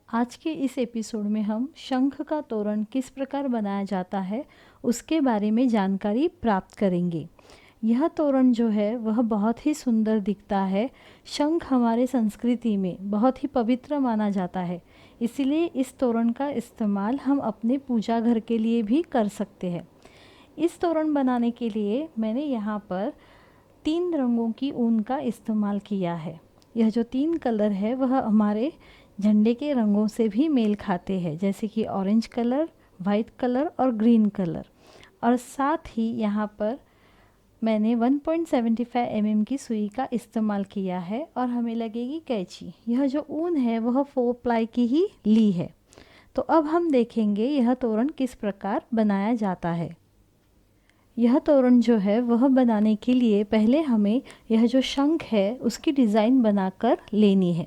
आज के इस एपिसोड में हम शंख का तोरण किस प्रकार बनाया जाता है उसके बारे में जानकारी प्राप्त करेंगे। यह तोरण जो है वह बहुत ही सुंदर दिखता है। शंख हमारे संस्कृति में बहुत ही पवित्र माना जाता है, इसीलिए इस तोरण का इस्तेमाल हम अपने पूजा घर के लिए भी कर सकते हैं। इस तोरण बनाने के लिए मैंने यहाँ पर 3 रंगों की ऊन का इस्तेमाल किया है। यह जो 3 कलर है वह हमारे झंडे के रंगों से भी मेल खाते हैं, जैसे कि ऑरेंज कलर, वाइट कलर और ग्रीन कलर। और साथ ही यहाँ पर मैंने 1.75 mm की सुई का इस्तेमाल किया है और हमें लगेगी कैंची। यह जो ऊन है वह 4 प्लाई की ही ली है। तो अब हम देखेंगे यह तोरण किस प्रकार बनाया जाता है। यह तोरण जो है वह बनाने के लिए पहले हमें यह जो शंख है उसकी डिज़ाइन बनाकर लेनी है।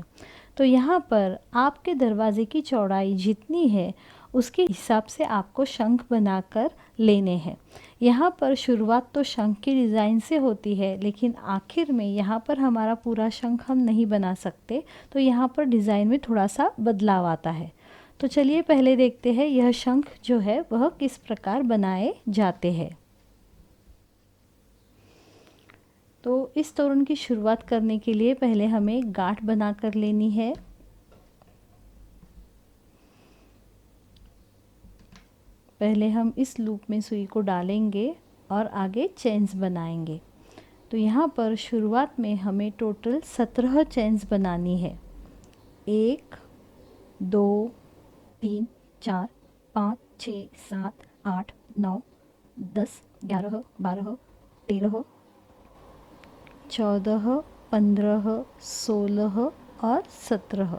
तो यहाँ पर आपके दरवाज़े की चौड़ाई जितनी है उसके हिसाब से आपको शंख बनाकर लेने हैं। यहाँ पर शुरुआत तो शंख की डिज़ाइन से होती है, लेकिन आखिर में यहाँ पर हमारा पूरा शंख हम नहीं बना सकते, तो यहाँ पर डिज़ाइन में थोड़ा सा बदलाव आता है। तो चलिए पहले देखते हैं यह शंख जो है वह किस प्रकार बनाए जाते हैं। तो इस तोरण की शुरुआत करने के लिए पहले हमें गांठ बना कर लेनी है। पहले हम इस लूप में सुई को डालेंगे और आगे चेन्स बनाएंगे। तो यहाँ पर शुरुआत में हमें टोटल 17 चेन्स बनानी है। 1 2 3 4 5 6 7 8 9 10 11 12 13 14 15 16 और 17।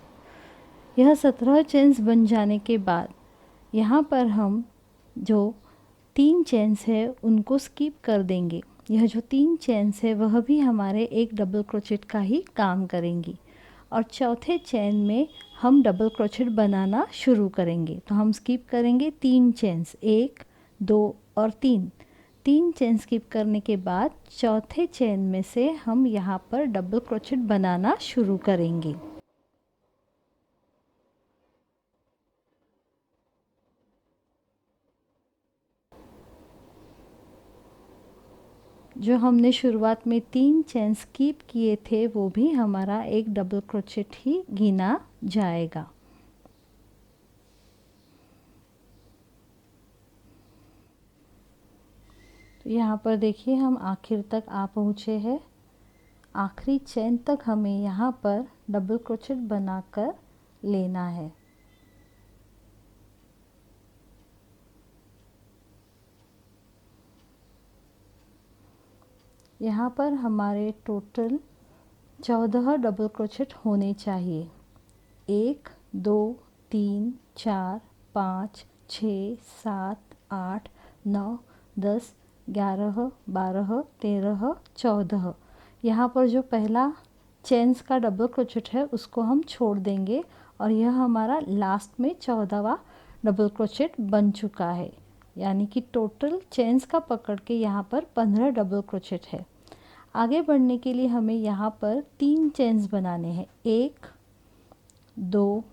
यह 17 चेन्स बन जाने के बाद यहाँ पर हम जो 3 चेन्स है उनको स्किप कर देंगे। यह जो 3 चेन्स है वह भी हमारे एक डबल क्रोचेट का ही काम करेंगी और चौथे चेन में हम डबल क्रोचेट बनाना शुरू करेंगे। तो हम स्किप करेंगे 3 चेन्स, 1 2 और 3 चेन स्किप करने के बाद चौथे चेन में से हम यहाँ पर डबल क्रोचेट बनाना शुरू करेंगे। जो हमने शुरुआत में 3 चेन स्किप किए थे वो भी हमारा एक डबल क्रोचेट ही गिना जाएगा। तो यहाँ पर देखिए हम आखिर तक आ पहुँचे हैं। आखिरी चेन तक हमें यहाँ पर डबल क्रोचेट बनाकर लेना है। यहाँ पर हमारे टोटल 14 डबल क्रोचेट होने चाहिए। 1 2 3 4 5 6 7 8 9 10 11 12 13 14। यहाँ पर जो पहला चेन्स का डबल क्रोचेट है उसको हम छोड़ देंगे और यह हमारा लास्ट में 14वां डबल क्रोचेट बन चुका है। यानी कि टोटल चेन्स का पकड़ के यहाँ पर 15 डबल क्रोचेट है। आगे बढ़ने के लिए हमें यहाँ पर 3 चेन्स बनाने हैं, 1 2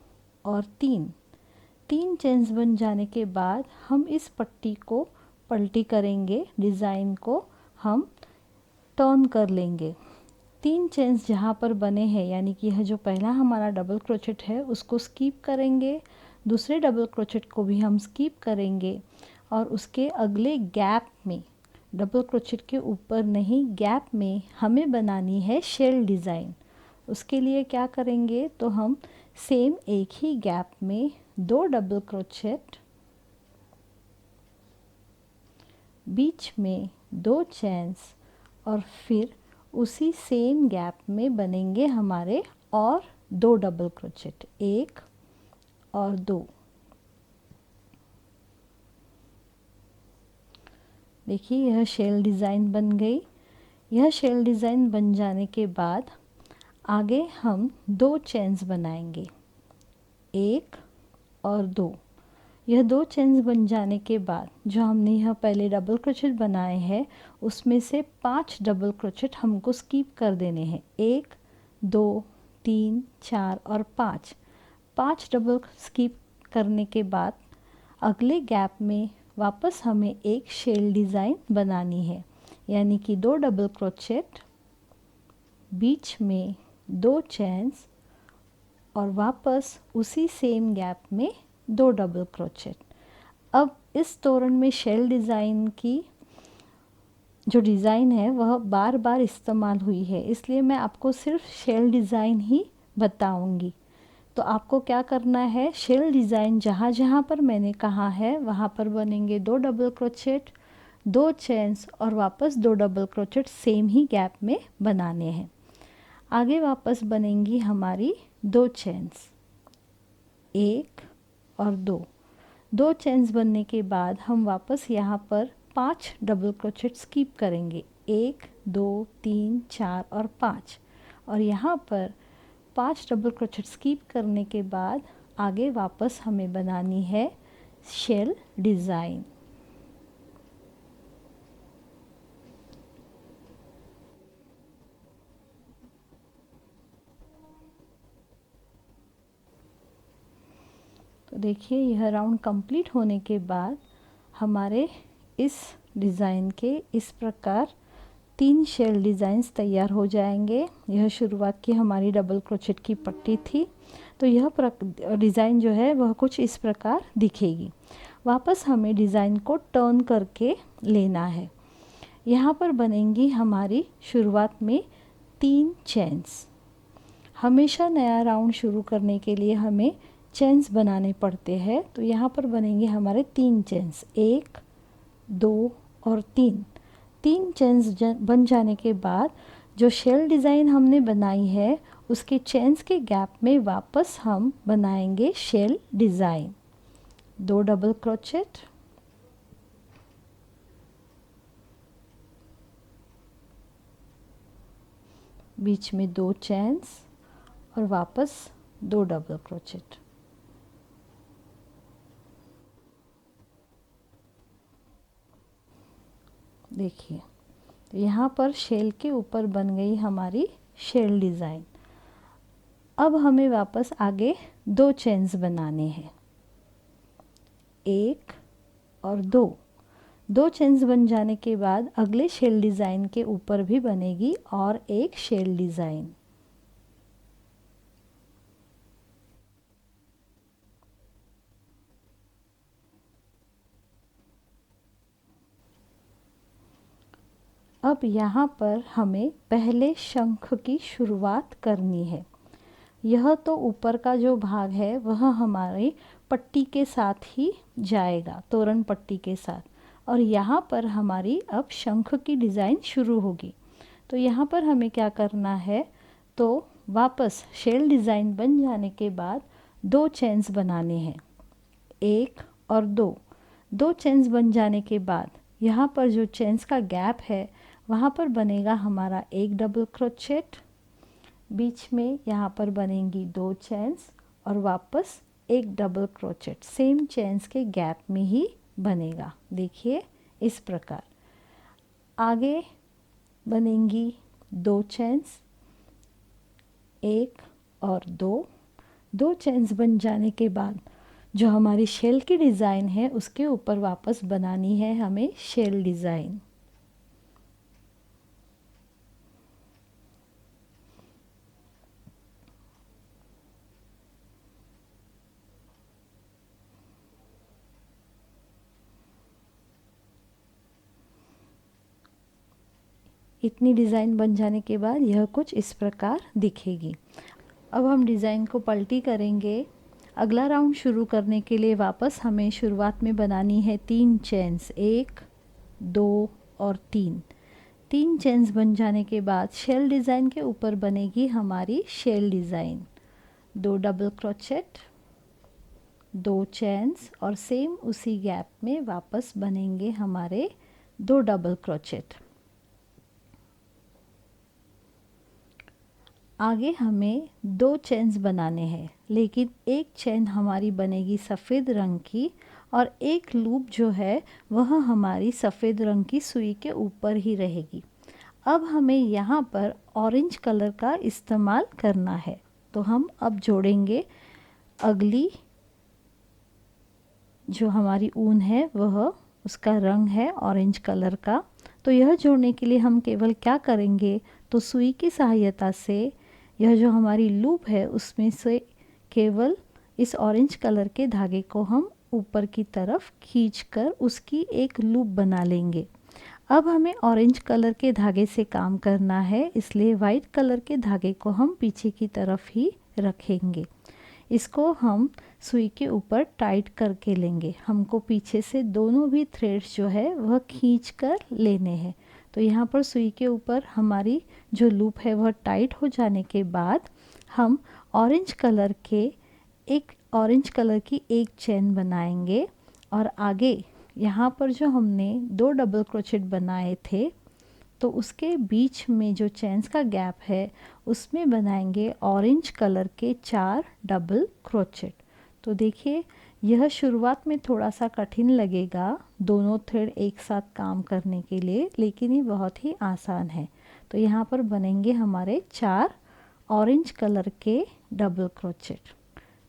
और 3 चेन्स बन जाने के बाद हम इस पट्टी को पलटी करेंगे, डिज़ाइन को हम टर्न कर लेंगे। 3 चेन्स जहाँ पर बने हैं यानी कि यह जो पहला हमारा डबल क्रोचेट है उसको स्किप करेंगे, दूसरे डबल क्रोचेट को भी हम स्किप करेंगे और उसके अगले गैप में, डबल क्रोचेट के ऊपर नहीं, गैप में हमें बनानी है शेल डिज़ाइन। उसके लिए क्या करेंगे तो हम सेम एक ही गैप में 2 डबल क्रोचेट, बीच में 2 चेन्स और फिर उसी सेम गैप में बनेंगे हमारे और 2 डबल क्रोचेट, 1 और 2। देखिए यह शेल डिज़ाइन बन गई। यह शेल डिज़ाइन बन जाने के बाद आगे हम 2 चेन्स बनाएंगे, 1 और 2। यह 2 चेन्स बन जाने के बाद जो हमने यह पहले डबल क्रोचेट बनाए हैं उसमें से 5 डबल क्रोचेट हमको स्किप कर देने हैं, 1 2 3, 4 और 5, 5 डबल स्किप करने के बाद अगले गैप में वापस हमें एक शेल डिज़ाइन बनानी है, यानी कि 2 डबल क्रोचेट, बीच में 2 चेन्स और वापस उसी सेम गैप में 2 डबल क्रोचेट। अब इस तोरण में शेल डिज़ाइन की जो डिज़ाइन है वह बार बार इस्तेमाल हुई है, इसलिए मैं आपको सिर्फ शेल डिज़ाइन ही बताऊंगी। तो आपको क्या करना है, शेल डिज़ाइन जहाँ जहाँ पर मैंने कहा है वहाँ पर बनेंगे 2 डबल क्रोचेट, 2 चेन्स और वापस 2 डबल क्रोचेट सेम ही गैप में बनाने हैं। आगे वापस बनेंगी हमारी 2 चेन्स, 1 और 2 चेन्स बनने के बाद हम वापस यहाँ पर 5 डबल क्रोचेट स्किप करेंगे, 1, 2, 3, 4 और 5, और यहाँ पर 5 डबल क्रोचेट स्किप करने के बाद आगे वापस हमें बनानी है शेल डिज़ाइन। तो देखिए यह राउंड कंप्लीट होने के बाद हमारे इस डिज़ाइन के इस प्रकार 3 शेल डिज़ाइंस तैयार हो जाएंगे। यह शुरुआत की हमारी डबल क्रोचेट की पट्टी थी, तो यह डिज़ाइन जो है वह कुछ इस प्रकार दिखेगी। वापस हमें डिज़ाइन को टर्न करके लेना है। यहाँ पर बनेंगी हमारी शुरुआत में 3 चेन्स। हमेशा नया राउंड शुरू करने के लिए हमें चेन्स बनाने पड़ते हैं, तो यहाँ पर बनेंगे हमारे 3 चेन्स, 1, 2 और 3 चेन्स बन जाने के बाद जो शेल डिज़ाइन हमने बनाई है उसके चेन्स के गैप में वापस हम बनाएंगे शेल डिज़ाइन। 2 डबल क्रोचेट, बीच में 2 चेन्स और वापस 2 डबल क्रोचेट। देखिए तो यहाँ पर शेल के ऊपर बन गई हमारी शेल डिज़ाइन। अब हमें वापस आगे 2 चेन्स बनाने हैं, 1 और 2 चेन्स बन जाने के बाद अगले शेल डिज़ाइन के ऊपर भी बनेगी और एक शेल डिज़ाइन। अब यहाँ पर हमें पहले शंख की शुरुआत करनी है। यह तो ऊपर का जो भाग है वह हमारी पट्टी के साथ ही जाएगा, तोरण पट्टी के साथ, और यहाँ पर हमारी अब शंख की डिज़ाइन शुरू होगी। तो यहाँ पर हमें क्या करना है, तो वापस शेल डिज़ाइन बन जाने के बाद 2 चेन्स बनाने हैं, 1 और 2 चेन्स बन जाने के बाद यहाँ पर जो चेन्स का गैप है वहाँ पर बनेगा हमारा 1 डबल क्रोचेट, बीच में यहाँ पर बनेंगी 2 चेन्स और वापस 1 डबल क्रोचेट सेम चेन्स के गैप में ही बनेगा। देखिए इस प्रकार आगे बनेंगी 2 चेन्स, 1 और 2 चेन्स बन जाने के बाद जो हमारी शेल की डिज़ाइन है उसके ऊपर वापस बनानी है हमें शेल डिज़ाइन। इतनी डिज़ाइन बन जाने के बाद यह कुछ इस प्रकार दिखेगी। अब हम डिज़ाइन को पलटी करेंगे। अगला राउंड शुरू करने के लिए वापस हमें शुरुआत में बनानी है 3 चेन्स, 1, 2 और 3 चेन्स बन जाने के बाद शेल डिज़ाइन के ऊपर बनेगी हमारी shell design. 2 double crochet, 2 chains और सेम उसी गैप में वापस बनेंगे हमारे 2 डबल क्रोचेट। आगे हमें 2 चेन्स बनाने हैं, लेकिन एक चेन हमारी बनेगी सफ़ेद रंग की और एक लूप जो है वह हमारी सफ़ेद रंग की सुई के ऊपर ही रहेगी। अब हमें यहाँ पर ऑरेंज कलर का इस्तेमाल करना है। तो हम अब जोड़ेंगे अगली जो हमारी ऊन है वह उसका रंग है ऑरेंज कलर का। तो यह जोड़ने के लिए हम केवल क्या करेंगे, तो सुई की सहायता से यह जो हमारी लूप है उसमें से केवल इस ऑरेंज कलर के धागे को हम ऊपर की तरफ खींचकर उसकी एक लूप बना लेंगे। अब हमें ऑरेंज कलर के धागे से काम करना है, इसलिए वाइट कलर के धागे को हम पीछे की तरफ ही रखेंगे। इसको हम सुई के ऊपर टाइट करके लेंगे। हमको पीछे से दोनों भी थ्रेड्स जो है वह खींच कर लेने हैं। तो यहाँ पर सुई के ऊपर हमारी जो लूप है वह टाइट हो जाने के बाद हम ऑरेंज कलर की एक चेन बनाएंगे और आगे यहाँ पर जो हमने 2 डबल क्रोचेट बनाए थे तो उसके बीच में जो चेन्स का गैप है उसमें बनाएंगे ऑरेंज कलर के 4 डबल क्रोचेट। तो देखिए यह शुरुआत में थोड़ा सा कठिन लगेगा दोनों थ्रेड एक साथ काम करने के लिए, लेकिन ये बहुत ही आसान है। तो यहाँ पर बनेंगे हमारे 4 ऑरेंज कलर के डबल क्रोचेट।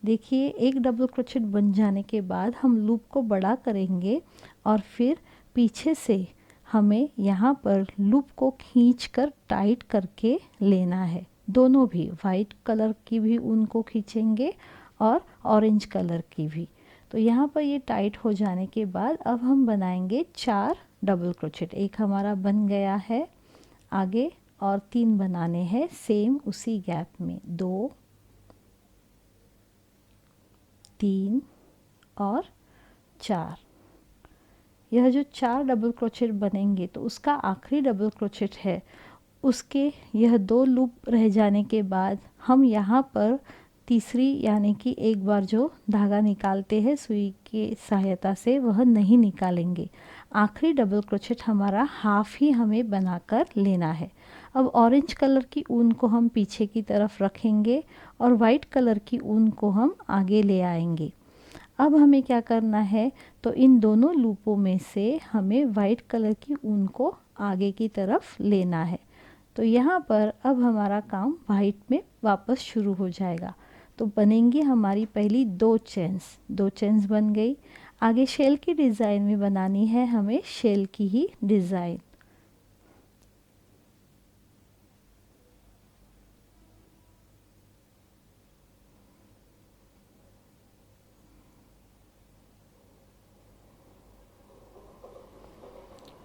देखिए एक डबल क्रोचेट बन जाने के बाद हम लूप को बड़ा करेंगे और फिर पीछे से हमें यहाँ पर लूप को खींचकर टाइट करके लेना है। दोनों भी, वाइट कलर की भी ऊन को खींचेंगे और ऑरेंज कलर की भी। तो यहाँ पर ये टाइट हो जाने के बाद अब हम बनाएंगे 4 डबल क्रोचेट। एक हमारा बन गया है, आगे और 3 बनाने हैं सेम उसी गैप में, 2 3 और 4। यह जो 4 डबल क्रोचेट बनेंगे तो उसका आखिरी डबल क्रोचेट है, उसके यह 2 लूप रह जाने के बाद हम यहाँ पर तीसरी यानी कि एक बार जो धागा निकालते हैं सुई की सहायता से वह नहीं निकालेंगे। आखिरी डबल क्रोचेट हमारा हाफ ही हमें बनाकर लेना है। अब ऑरेंज कलर की ऊन को हम पीछे की तरफ रखेंगे और वाइट कलर की ऊन को हम आगे ले आएंगे। अब हमें क्या करना है, तो इन दोनों लूपों में से हमें वाइट कलर की ऊन को आगे की तरफ लेना है। तो यहाँ पर अब हमारा काम वाइट में वापस शुरू हो जाएगा। तो बनेंगी हमारी पहली 2 चेन्स बन गई। आगे शेल की डिज़ाइन में बनानी है हमें शेल की ही डिज़ाइन।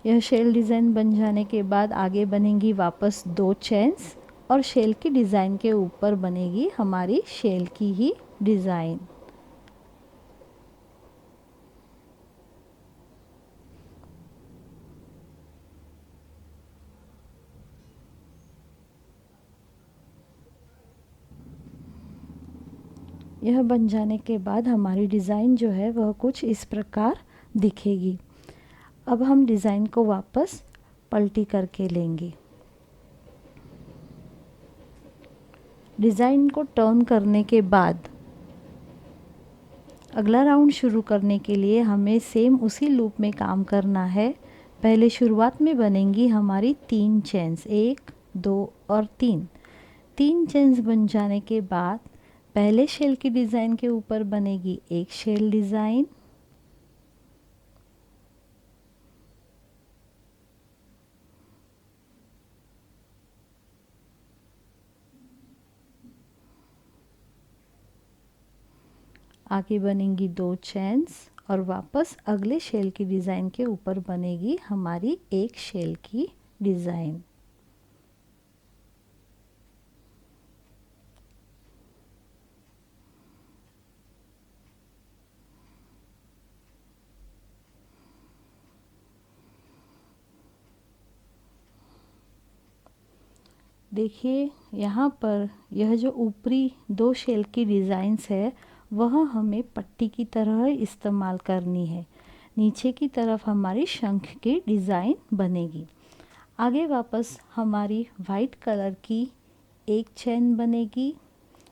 यह शेल डिज़ाइन बन जाने के बाद आगे बनेंगी वापस 2 चेन्स और शेल की डिज़ाइन के ऊपर बनेगी हमारी शेल की ही डिज़ाइन। यह बन जाने के बाद हमारी डिज़ाइन जो है वह कुछ इस प्रकार दिखेगी। अब हम डिज़ाइन को वापस पलटी करके लेंगे। डिज़ाइन को टर्न करने के बाद अगला राउंड शुरू करने के लिए हमें सेम उसी लूप में काम करना है। पहले शुरुआत में बनेंगी हमारी 3 चेन्स, 1 2 और 3 चेन्स बन जाने के बाद पहले शेल की डिज़ाइन के ऊपर बनेगी एक शेल डिज़ाइन, आगे बनेंगी 2 चेन्स और वापस अगले शेल की डिज़ाइन के ऊपर बनेगी हमारी एक शेल की डिज़ाइन। देखिए यहाँ पर यह जो ऊपरी 2 शेल की डिज़ाइंस है वह हमें पट्टी की तरह इस्तेमाल करनी है। नीचे की तरफ हमारी शंख की डिज़ाइन बनेगी। आगे वापस हमारी वाइट कलर की एक चेन बनेगी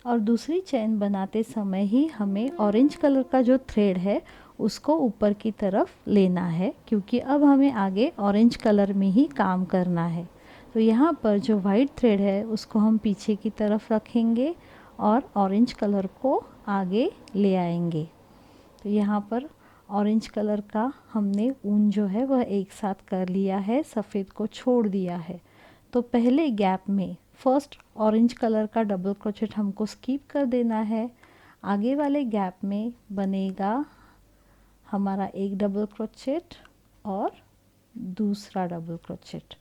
और दूसरी चेन बनाते समय ही हमें ऑरेंज कलर का जो थ्रेड है उसको ऊपर की तरफ लेना है, क्योंकि अब हमें आगे ऑरेंज कलर में ही काम करना है। तो यहाँ पर जो वाइट थ्रेड है उसको हम पीछे की तरफ रखेंगे और ऑरेंज कलर को आगे ले आएंगे। तो यहाँ पर ऑरेंज कलर का हमने ऊन जो है वह एक साथ कर लिया है, सफ़ेद को छोड़ दिया है। तो पहले गैप में फर्स्ट ऑरेंज कलर का डबल क्रोचेट हमको स्किप कर देना है। आगे वाले गैप में बनेगा हमारा एक डबल क्रोचेट और दूसरा डबल क्रोचेट।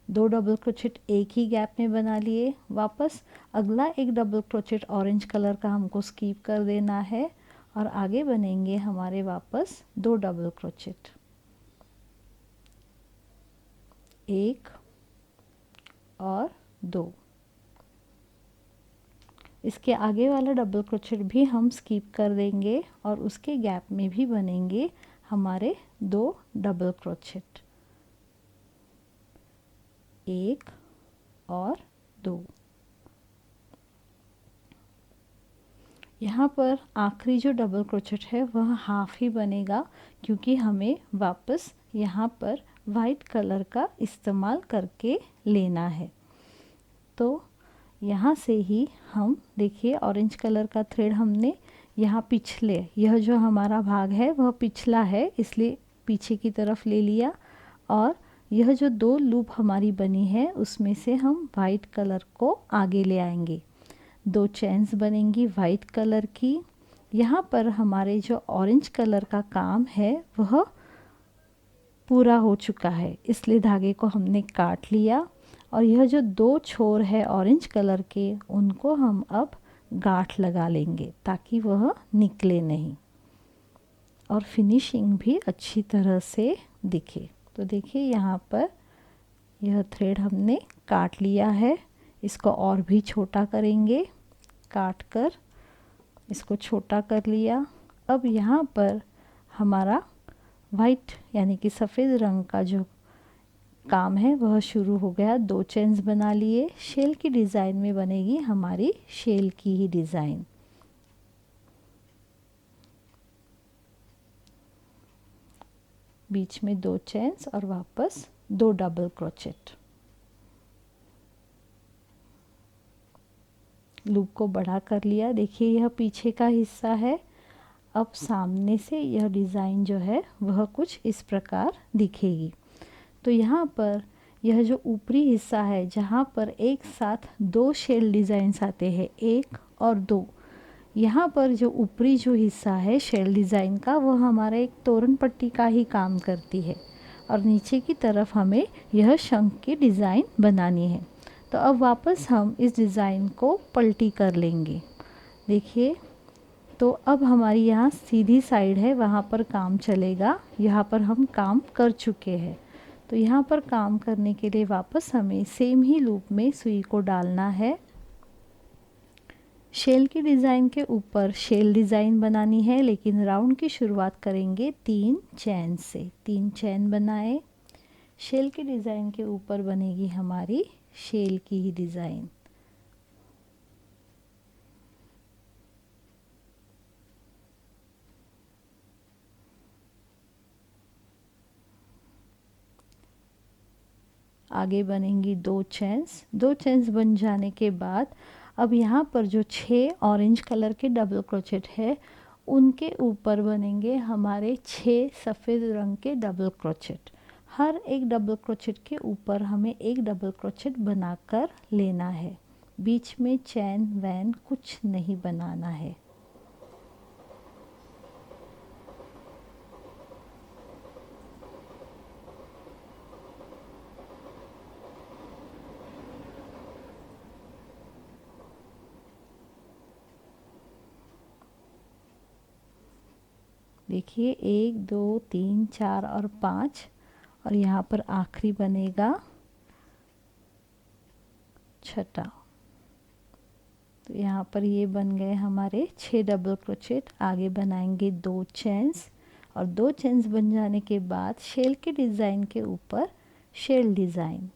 दो डबल क्रोचेट एक ही गैप में बना लिए। वापस अगला एक डबल क्रोचेट ऑरेंज कलर का हमको स्किप कर देना है और आगे बनेंगे हमारे वापस दो डबल क्रोचेट, एक और दो। इसके आगे वाला डबल क्रोचेट भी हम स्किप कर देंगे और उसके गैप में भी बनेंगे हमारे दो डबल क्रोचेट, एक और दो। यहाँ पर आखिरी जो डबल क्रोचेट है वह हाफ ही बनेगा, क्योंकि हमें वापस यहाँ पर वाइट कलर का इस्तेमाल करके लेना है। तो यहाँ से ही हम देखिए ऑरेंज कलर का थ्रेड हमने यहाँ पिछले, यह जो हमारा भाग है वह पिछला है, इसलिए पीछे की तरफ ले लिया और यह जो दो लूप हमारी बनी है उसमें से हम वाइट कलर को आगे ले आएंगे। दो चेन्स बनेंगी वाइट कलर की। यहाँ पर हमारे जो ऑरेंज कलर का काम है वह पूरा हो चुका है, इसलिए धागे को हमने काट लिया और यह जो दो छोर है ऑरेंज कलर के उनको हम अब गांठ लगा लेंगे ताकि वह निकले नहीं और फिनिशिंग भी अच्छी तरह से दिखे। तो देखिए यहाँ पर यह थ्रेड हमने काट लिया है, इसको और भी छोटा करेंगे, काट कर इसको छोटा कर लिया। अब यहाँ पर हमारा वाइट यानी कि सफ़ेद रंग का जो काम है वह शुरू हो गया। दो चेन्स बना लिए। शेल की डिज़ाइन में बनेगी हमारी शेल की ही डिज़ाइन। बीच में दो चेन्स और वापस दो डबल क्रोचेट। लूप को बड़ा कर लिया। देखिए यह पीछे का हिस्सा है। अब सामने से यह डिज़ाइन जो है वह कुछ इस प्रकार दिखेगी। तो यहाँ पर यह जो ऊपरी हिस्सा है जहाँ पर एक साथ दो शेल डिज़ाइंस आते हैं, एक और दो, यहाँ पर जो ऊपरी जो हिस्सा है शेल डिज़ाइन का वह हमारा एक तोरण पट्टी का ही काम करती है और नीचे की तरफ हमें यह शंख की डिज़ाइन बनानी है। तो अब वापस हम इस डिज़ाइन को पलटी कर लेंगे। देखिए तो अब हमारी यहाँ सीधी साइड है, वहाँ पर काम चलेगा। यहाँ पर हम काम कर चुके हैं। तो यहाँ पर काम करने के लिए वापस हमें सेम ही लूप में सुई को डालना है। शेल की डिज़ाइन के ऊपर शेल डिज़ाइन बनानी है, लेकिन राउंड की शुरुआत करेंगे 3 चैन से। 3 चैन बनाए। शेल की डिज़ाइन के ऊपर बनेगी हमारी शेल की ही डिज़ाइन। आगे बनेंगी दो चेन्स। दो चेन्स बन जाने के बाद अब यहाँ पर जो 6 ऑरेंज कलर के डबल क्रोचेट है उनके ऊपर बनेंगे हमारे 6 सफ़ेद रंग के डबल क्रोचेट। हर एक डबल क्रोचेट के ऊपर हमें एक डबल क्रोचेट बनाकर लेना है। बीच में चैन वैन कुछ नहीं बनाना है। देखिए 1 2 3 4 और 5 और यहाँ पर आखिरी बनेगा छठा। तो यहाँ पर ये बन गए हमारे 6 डबल क्रोचेट। आगे बनाएंगे 2 चेन्स और 2 चेन्स बन जाने के बाद शेल के डिज़ाइन के ऊपर शेल डिज़ाइन।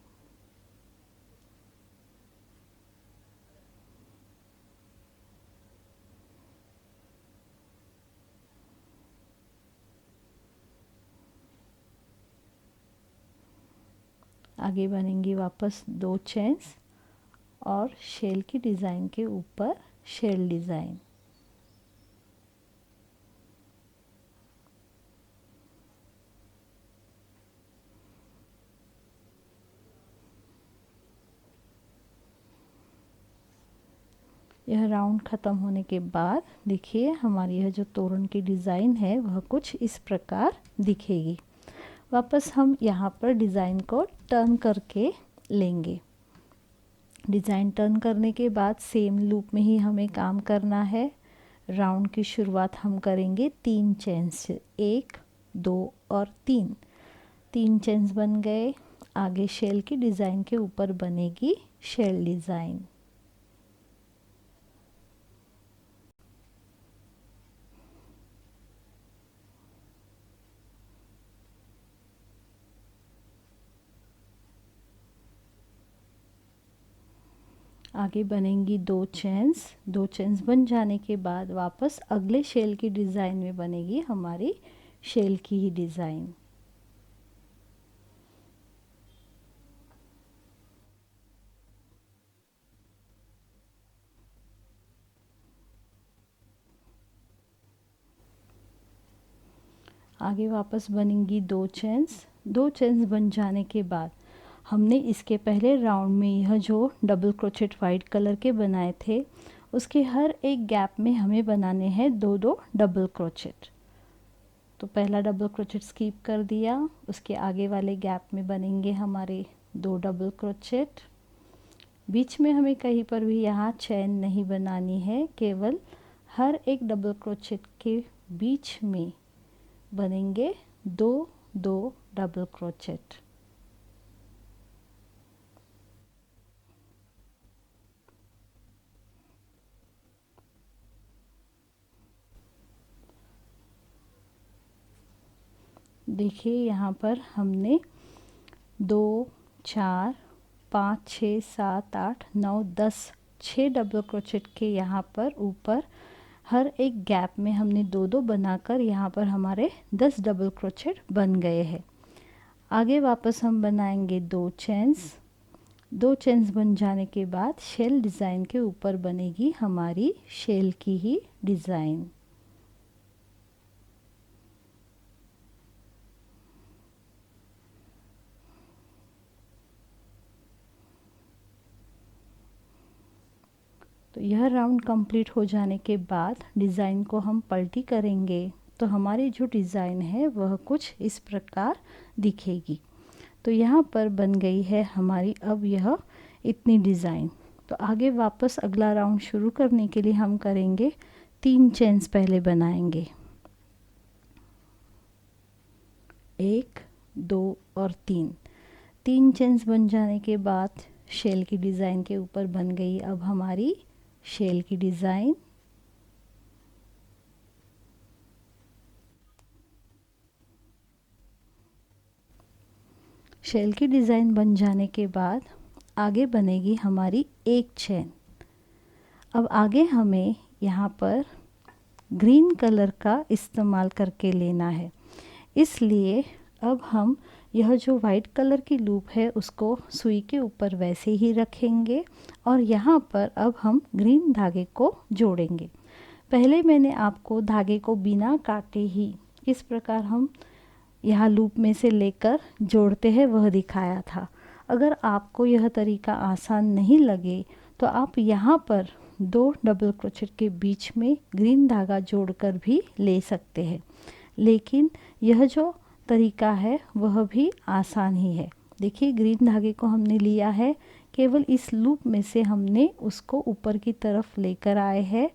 आगे बनेंगी वापस 2 चेन्स और शेल की डिज़ाइन के ऊपर शेल डिज़ाइन। यह राउंड ख़त्म होने के बाद देखिए हमारी यह जो तोरण की डिज़ाइन है वह कुछ इस प्रकार दिखेगी। वापस हम यहाँ पर डिज़ाइन को टर्न करके लेंगे। डिज़ाइन टर्न करने के बाद सेम लूप में ही हमें काम करना है। राउंड की शुरुआत हम करेंगे 3 चेन से, 1 2 और 3। 3 चेन्स बन गए। आगे शेल की डिज़ाइन के ऊपर बनेगी शेल डिज़ाइन। आगे बनेंगी 2 चेन्स। 2 चेन्स बन जाने के बाद वापस अगले शेल की डिज़ाइन में बनेगी हमारी शेल की ही डिज़ाइन। आगे वापस बनेंगी 2 चेन्स। 2 चेन्स बन जाने के बाद हमने इसके पहले राउंड में यह जो डबल क्रोचेट वाइट कलर के बनाए थे उसके हर एक गैप में हमें बनाने हैं 2-2 डबल क्रोचेट। तो पहला डबल क्रोचेट स्किप कर दिया, उसके आगे वाले गैप में बनेंगे हमारे 2 डबल क्रोचेट। बीच में हमें कहीं पर भी यहाँ चैन नहीं बनानी है, केवल हर एक डबल क्रोचेट के बीच में बनेंगे 2-2 डबल क्रोचेट। देखिए यहाँ पर हमने 2 4 5 6 7 8 9 10 6 डबल क्रोचेट के यहाँ पर ऊपर हर एक गैप में हमने 2-2 बनाकर यहाँ पर हमारे 10 डबल क्रोचेट बन गए हैं। आगे वापस हम बनाएंगे 2 चेन्स। 2 चेन्स बन जाने के बाद शेल डिज़ाइन के ऊपर बनेगी हमारी शेल की ही डिज़ाइन। तो यह राउंड कंप्लीट हो जाने के बाद डिज़ाइन को हम पलटी करेंगे तो हमारी जो डिज़ाइन है वह कुछ इस प्रकार दिखेगी। तो यहाँ पर बन गई है हमारी अब यह इतनी डिज़ाइन। तो आगे वापस अगला राउंड शुरू करने के लिए हम करेंगे 3 चेन्स पहले बनाएंगे, 1 2 और 3। 3 चेन्स बन जाने के बाद शेल की डिज़ाइन के ऊपर बन गई अब हमारी शेल की डिज़ाइन। शेल की डिज़ाइन बन जाने के बाद आगे बनेगी हमारी 1 चेन। अब आगे हमें यहाँ पर ग्रीन कलर का इस्तेमाल करके लेना है, इसलिए अब हम यह जो वाइट कलर की लूप है उसको सुई के ऊपर वैसे ही रखेंगे और यहाँ पर अब हम ग्रीन धागे को जोड़ेंगे। पहले मैंने आपको धागे को बिना काटे ही किस प्रकार हम यहाँ लूप में से लेकर जोड़ते हैं वह दिखाया था। अगर आपको यह तरीका आसान नहीं लगे तो आप यहाँ पर 2 डबल क्रोचेट के बीच में ग्रीन धागा जोड़कर भी ले सकते हैं, लेकिन यह जो तरीका है वह भी आसान ही है। देखिए ग्रीन धागे को हमने लिया है, केवल इस लूप में से हमने उसको ऊपर की तरफ लेकर आए हैं।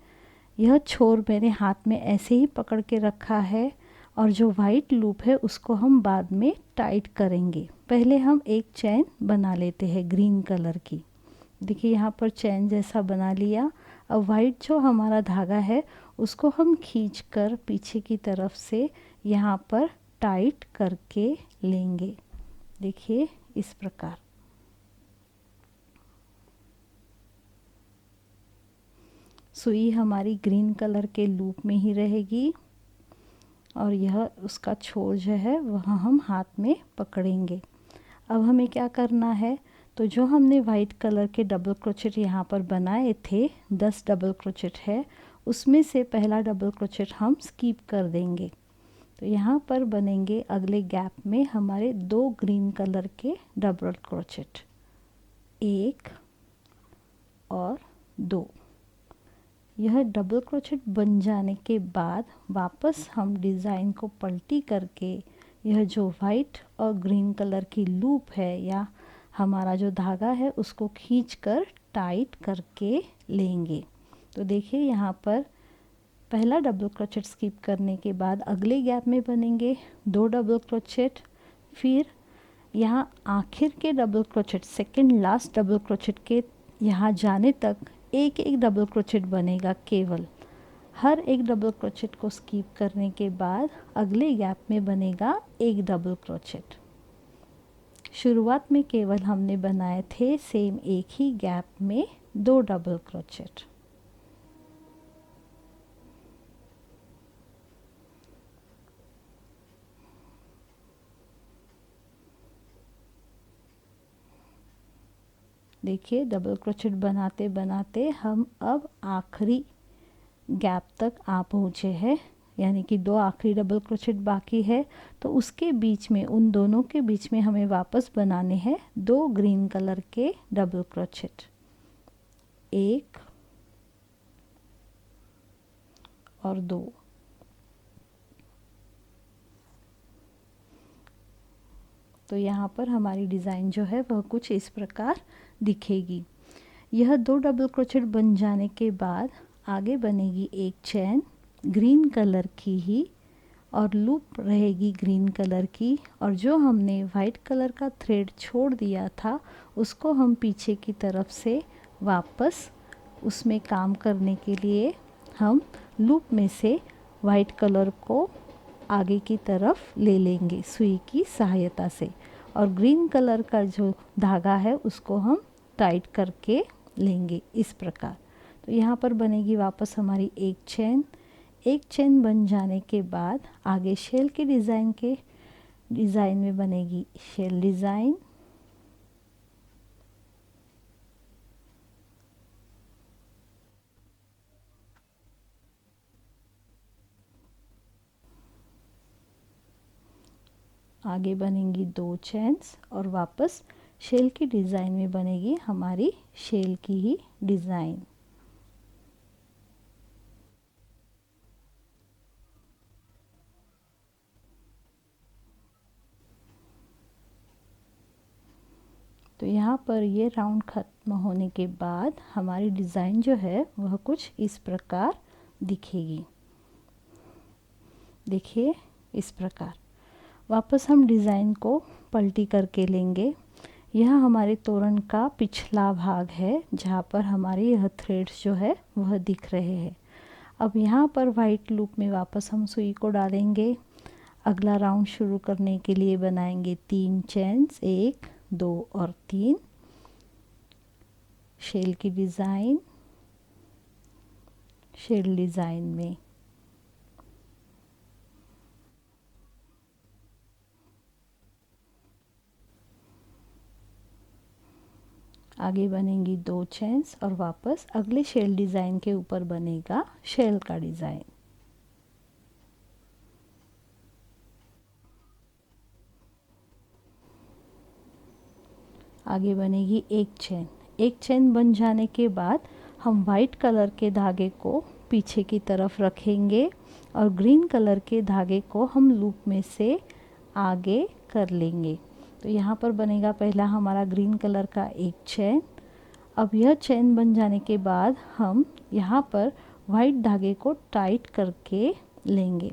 यह छोर मैंने हाथ में ऐसे ही पकड़ के रखा है और जो वाइट लूप है उसको हम बाद में टाइट करेंगे। पहले हम एक चैन बना लेते हैं ग्रीन कलर की। देखिए यहाँ पर चैन जैसा बना लिया। अब वाइट जो हमारा धागा है उसको हम खींचकर पीछे की तरफ से यहाँ पर टाइट करके लेंगे। देखिए इस प्रकार। सुई हमारी ग्रीन कलर के लूप में ही रहेगी और यह उसका छोर जो है वह हम हाथ में पकड़ेंगे। अब हमें क्या करना है, तो जो हमने वाइट कलर के डबल क्रोचेट यहाँ पर बनाए थे, 10 डबल क्रोचेट है, उसमें से पहला डबल क्रोचेट हम स्किप कर देंगे। तो यहाँ पर बनेंगे अगले गैप में हमारे 2 ग्रीन कलर के डबल क्रोचेट, 1 और 2। यह डबल क्रोचेट बन जाने के बाद वापस हम डिज़ाइन को पलटी करके यह जो वाइट और ग्रीन कलर की लूप है या हमारा जो धागा है उसको खींचकर टाइट करके लेंगे। तो देखिए यहाँ पर पहला डबल क्रोचेट स्किप करने के बाद अगले गैप में बनेंगे 2 डबल क्रोचेट, फिर यहाँ आखिर के double crochet, second last double crochet के यहाँ जाने तक एक एक डबल क्रोचेट बनेगा केवल। हर एक डबल क्रोचेट को स्किप करने के बाद अगले गैप में बनेगा एक डबल क्रोचेट। शुरुआत में केवल हमने बनाए थे सेम एक ही गैप में 2 डबल क्रोचेट। देखिए डबल क्रोचेट बनाते बनाते हम अब आखिरी गैप तक आ पहुँचे हैं, यानी कि 2 आखिरी डबल क्रोचेट बाकी है। तो उसके बीच में, उन दोनों के बीच में हमें वापस बनाने हैं 2 ग्रीन कलर के डबल क्रोचेट, 1 और 2। तो यहाँ पर हमारी डिज़ाइन जो है वह कुछ इस प्रकार दिखेगी। यह 2 डबल क्रोचेट बन जाने के बाद आगे बनेगी एक चैन ग्रीन कलर की ही और लूप रहेगी ग्रीन कलर की, और जो हमने वाइट कलर का थ्रेड छोड़ दिया था उसको हम पीछे की तरफ से वापस उसमें काम करने के लिए हम लूप में से वाइट कलर को आगे की तरफ ले लेंगे सुई की सहायता से, और ग्रीन कलर का जो धागा है उसको हम टाइट करके लेंगे इस प्रकार। तो यहाँ पर बनेगी वापस हमारी एक चेन बन जाने के बाद आगे शेल के डिज़ाइन में बनेगी शेल डिज़ाइन, आगे बनेंगी 2 चेन्स और वापस शेल की डिज़ाइन में बनेगी हमारी शेल की ही डिज़ाइन। तो यहाँ पर ये राउंड ख़त्म होने के बाद हमारी डिज़ाइन जो है वह कुछ इस प्रकार दिखेगी। देखिए इस प्रकार। वापस हम डिज़ाइन को पलटी करके लेंगे। यह हमारे तोरण का पिछला भाग है जहाँ पर हमारे यह थ्रेड्स जो है वह दिख रहे हैं। अब यहाँ पर वाइट लूप में वापस हम सुई को डालेंगे। अगला राउंड शुरू करने के लिए बनाएंगे 3 चेन्स, 1, 2 और 3, शेल की डिज़ाइन, शेल डिज़ाइन में आगे बनेंगी 2 चेन्स और वापस अगले शेल डिज़ाइन के ऊपर बनेगा शेल का डिज़ाइन। आगे बनेगी एक चेन बन जाने के बाद हम वाइट कलर के धागे को पीछे की तरफ रखेंगे और ग्रीन कलर के धागे को हम लूप में से आगे कर लेंगे। तो यहाँ पर बनेगा पहला हमारा ग्रीन कलर का एक चेन। अब यह चेन बन जाने के बाद हम यहाँ पर वाइट धागे को टाइट करके लेंगे।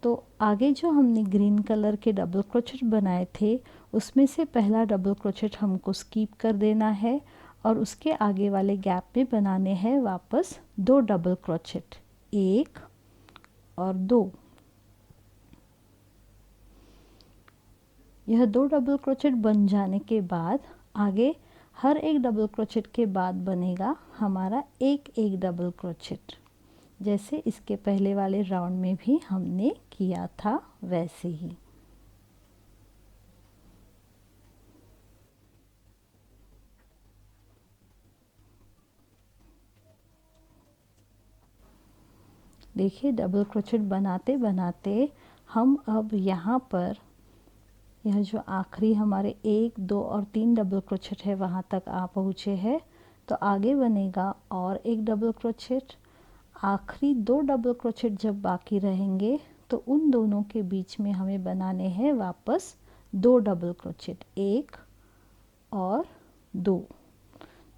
तो आगे जो हमने ग्रीन कलर के डबल क्रोचेट बनाए थे उसमें से पहला डबल क्रोचेट हमको स्किप कर देना है और उसके आगे वाले गैप में बनाने हैं वापस 2 डबल क्रोचेट, 1 और 2। यह 2 डबल क्रोचेट बन जाने के बाद आगे हर एक डबल क्रोचेट के बाद बनेगा हमारा एक डबल क्रोचेट, जैसे इसके पहले वाले राउंड में भी हमने किया था वैसे ही। देखिए डबल क्रोचेट बनाते बनाते हम अब यहाँ पर यह जो आखिरी हमारे 1, 2 और 3 डबल क्रोचेट है वहाँ तक आ पहुँचे हैं। तो आगे बनेगा और एक डबल क्रोचेट। आखिरी 2 डबल क्रोचेट जब बाकी रहेंगे तो उन दोनों के बीच में हमें बनाने हैं वापस 2 डबल क्रोचेट, 1 और 2।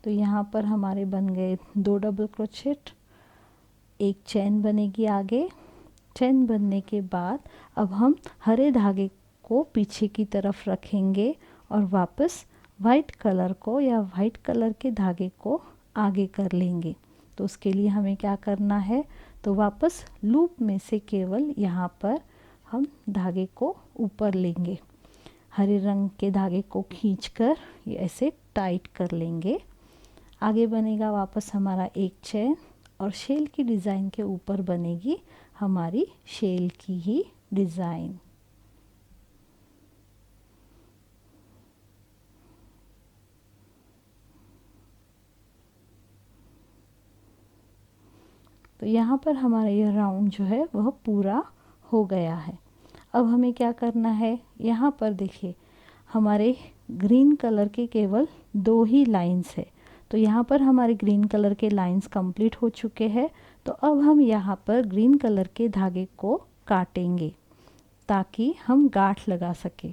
तो यहाँ पर हमारे बन गए 2 डबल क्रोचेट, एक चेन बनेगी आगे। चेन बनने के बाद अब हम हरे धागे को पीछे की तरफ रखेंगे और वापस वाइट कलर को या वाइट कलर के धागे को आगे कर लेंगे। तो उसके लिए हमें क्या करना है, तो वापस लूप में से केवल यहाँ पर हम धागे को ऊपर लेंगे, हरे रंग के धागे को खींचकर ये ऐसे टाइट कर लेंगे। आगे बनेगा वापस हमारा एक चेन और शेल की डिज़ाइन के ऊपर बनेगी हमारी शेल की ही डिज़ाइन। तो यहाँ पर हमारा यह राउंड जो है वह पूरा हो गया है। अब हमें क्या करना है, यहाँ पर देखिए हमारे ग्रीन कलर के केवल 2 ही लाइंस है। तो यहाँ पर हमारे ग्रीन कलर के लाइंस कंप्लीट हो चुके हैं। तो अब हम यहाँ पर ग्रीन कलर के धागे को काटेंगे ताकि हम गांठ लगा सके।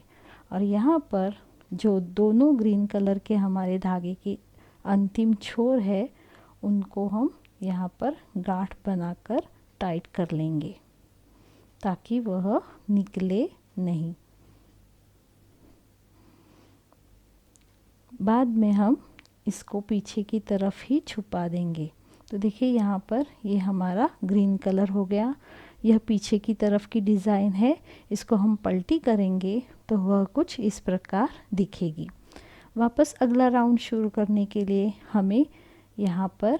और यहाँ पर जो दोनों ग्रीन कलर के हमारे धागे की अंतिम छोर है उनको हम यहाँ पर गांठ बनाकर टाइट कर लेंगे ताकि वह निकले नहीं। बाद में हम इसको पीछे की तरफ ही छुपा देंगे। तो देखिए यहाँ पर ये हमारा ग्रीन कलर हो गया। यह पीछे की तरफ की डिज़ाइन है। इसको हम पलटी करेंगे तो वह कुछ इस प्रकार दिखेगी। वापस अगला राउंड शुरू करने के लिए हमें यहाँ पर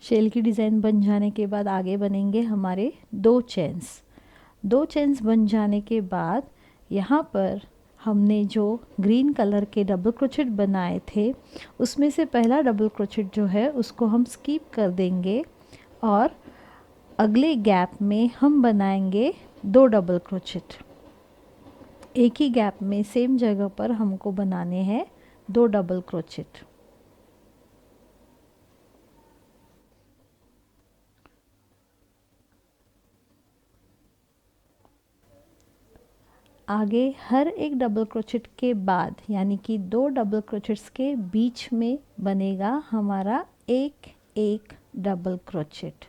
शेल की डिज़ाइन बन जाने के बाद आगे बनेंगे हमारे 2 चेन्स। 2 चेन्स बन जाने के बाद यहाँ पर हमने जो ग्रीन कलर के डबल क्रोचेट बनाए थे उसमें से पहला डबल क्रोचेट जो है उसको हम स्किप कर देंगे और अगले गैप में हम बनाएंगे 2 डबल क्रोचेट। एक ही गैप में सेम जगह पर हमको बनाने हैं 2 डबल क्रोचेट। आगे हर एक डबल क्रोचेट के बाद यानी कि 2 डबल क्रोचेट्स के बीच में बनेगा हमारा एक डबल क्रोचेट।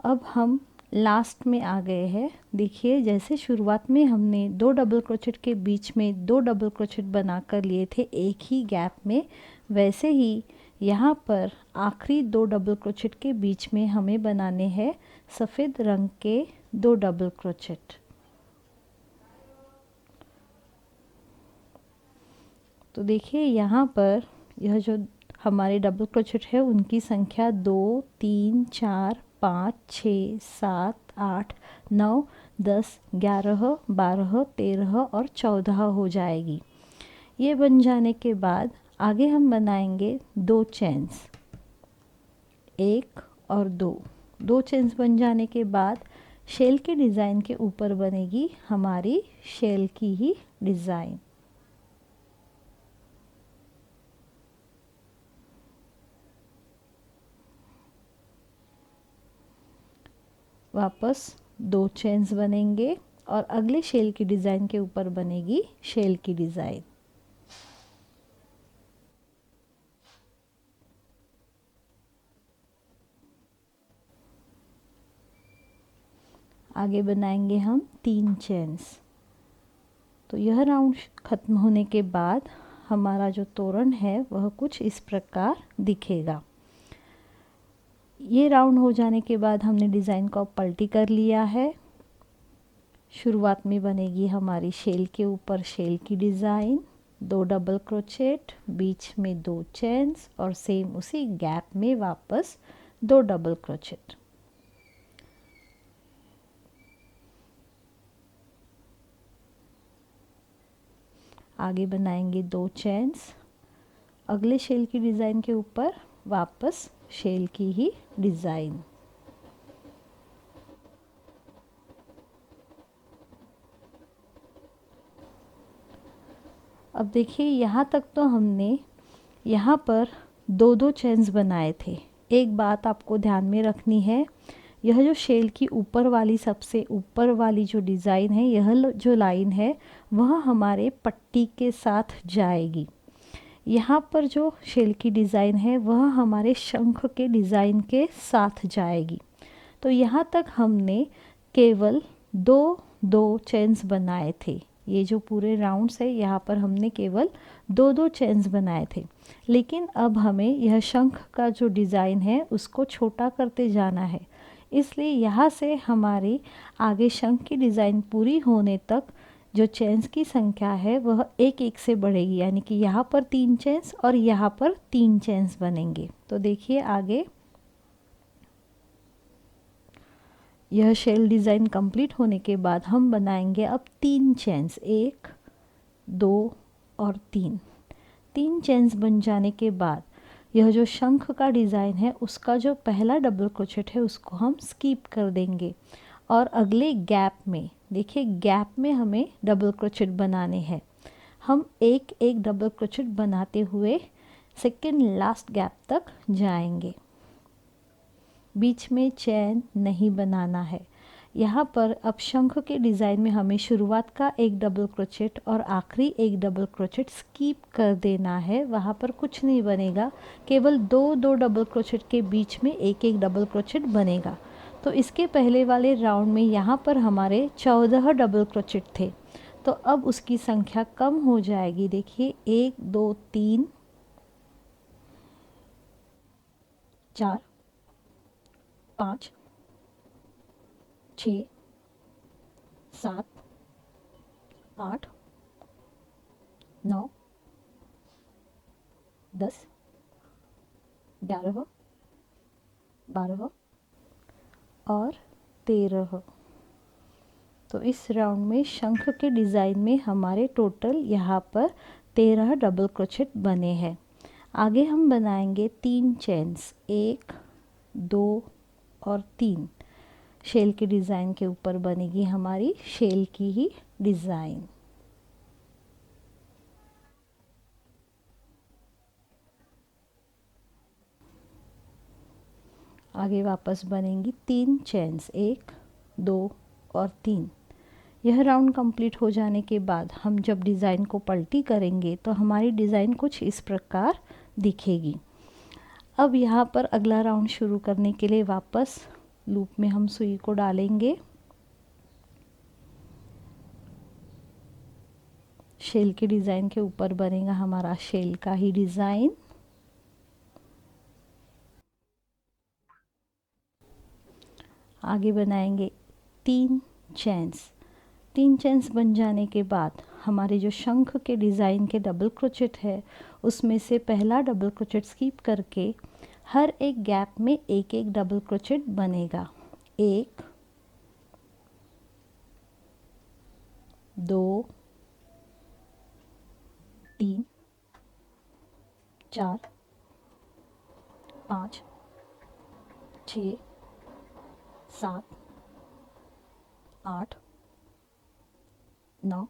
अब हम लास्ट में आ गए हैं। देखिए जैसे शुरुआत में हमने 2 डबल क्रोचेट के बीच में 2 डबल क्रोचेट बना कर लिए थे एक ही गैप में, वैसे ही यहाँ पर आखिरी 2 डबल क्रोचेट के बीच में हमें बनाने हैं सफ़ेद रंग के 2 डबल क्रोचेट। तो देखिए यहाँ पर यह जो हमारे डबल क्रोचेट है उनकी संख्या 2, 3, 4, 5, 6, 7, 8, 9, 10, 11, 12, 13 और 14 हो जाएगी। ये बन जाने के बाद आगे हम बनाएंगे 2 चेन्स, 1 और 2। 2 चेन्स बन जाने के बाद शेल के डिज़ाइन के ऊपर बनेगी हमारी शेल की ही डिज़ाइन। वापस 2 चेन्स बनेंगे और अगले शेल की डिज़ाइन के ऊपर बनेगी शेल की डिज़ाइन। आगे बनाएंगे हम 3 चेन्स। तो यह राउंड ख़त्म होने के बाद हमारा जो तोरण है वह कुछ इस प्रकार दिखेगा। ये राउंड हो जाने के बाद हमने डिज़ाइन को पलटी कर लिया है। शुरुआत में बनेगी हमारी शेल के ऊपर शेल की डिज़ाइन, 2 डबल क्रोचेट, बीच में 2 चेन्स और सेम उसी गैप में वापस 2 डबल क्रोचेट। आगे बनाएंगे 2 चेन्स, अगले शेल की डिज़ाइन के ऊपर वापस शेल की ही डिज़ाइन। अब देखिए यहाँ तक तो हमने यहाँ पर 2-2 चेन्स बनाए थे। एक बात आपको ध्यान में रखनी है, यह जो शेल की ऊपर वाली सबसे ऊपर वाली जो डिज़ाइन है, यह जो लाइन है वह हमारे पट्टी के साथ जाएगी। यहाँ पर जो शेल की डिज़ाइन है वह हमारे शंख के डिज़ाइन के साथ जाएगी। तो यहाँ तक हमने केवल 2-2 चेन्स बनाए थे। ये जो पूरे राउंड्स है यहाँ पर हमने केवल 2-2 चेन्स बनाए थे, लेकिन अब हमें यह शंख का जो डिज़ाइन है उसको छोटा करते जाना है। इसलिए यहाँ से हमारी आगे शंख की डिज़ाइन पूरी होने तक जो चेन्स की संख्या है वह 1-1 से बढ़ेगी, यानी कि यहाँ पर 3 चेन्स और यहाँ पर 3 चेन्स बनेंगे। तो देखिए आगे यह शेल डिज़ाइन कंप्लीट होने के बाद हम बनाएंगे अब 3 चेन्स, 1, 2 और 3। 3 चेन्स बन जाने के बाद यह जो शंख का डिज़ाइन है उसका जो पहला डबल क्रोचेट है उसको हम स्किप कर देंगे और अगले गैप में, देखिए गैप में हमें डबल क्रोचेट बनाने हैं। हम एक एक डबल क्रोचेट बनाते हुए सेकेंड लास्ट गैप तक जाएंगे। बीच में चैन नहीं बनाना है। यहाँ पर अब शंख के डिज़ाइन में हमें शुरुआत का एक डबल क्रोचेट और आखिरी एक डबल क्रोचेट स्किप कर देना है। वहाँ पर कुछ नहीं बनेगा, केवल 2-2 डबल क्रोचेट के बीच में एक एक डबल क्रोचेट बनेगा। तो इसके पहले वाले राउंड में यहाँ पर हमारे 14 डबल क्रोचेट थे, तो अब उसकी संख्या कम हो जाएगी। देखिए 1, 2, 3, 4, 5, 6, 7, 8, 9, 10, 11, 12 और 13। तो इस राउंड में शंख के डिज़ाइन में हमारे टोटल यहाँ पर 13 डबल क्रोचेट बने हैं। आगे हम बनाएंगे 3 चेन्स, 1, 2 और 3। शेल के डिज़ाइन के ऊपर बनेगी हमारी शेल की ही डिज़ाइन। आगे वापस बनेंगी 3 चेन्स, 1, 2 और 3। यह राउंड कंप्लीट हो जाने के बाद हम जब डिज़ाइन को पलटी करेंगे तो हमारी डिज़ाइन कुछ इस प्रकार दिखेगी। अब यहाँ पर अगला राउंड शुरू करने के लिए वापस लूप में हम सुई को डालेंगे। शेल के डिज़ाइन के ऊपर बनेगा हमारा शेल का ही डिज़ाइन। आगे बनाएंगे 3 चेन्स। 3 चेन्स बन जाने के बाद हमारे जो शंख के डिज़ाइन के डबल क्रोचेट है उसमें से पहला डबल क्रोचेट स्किप करके हर एक गैप में एक एक डबल क्रोचेट बनेगा। 1, 2, 3, 4, 5, 6, 7, 8, 9,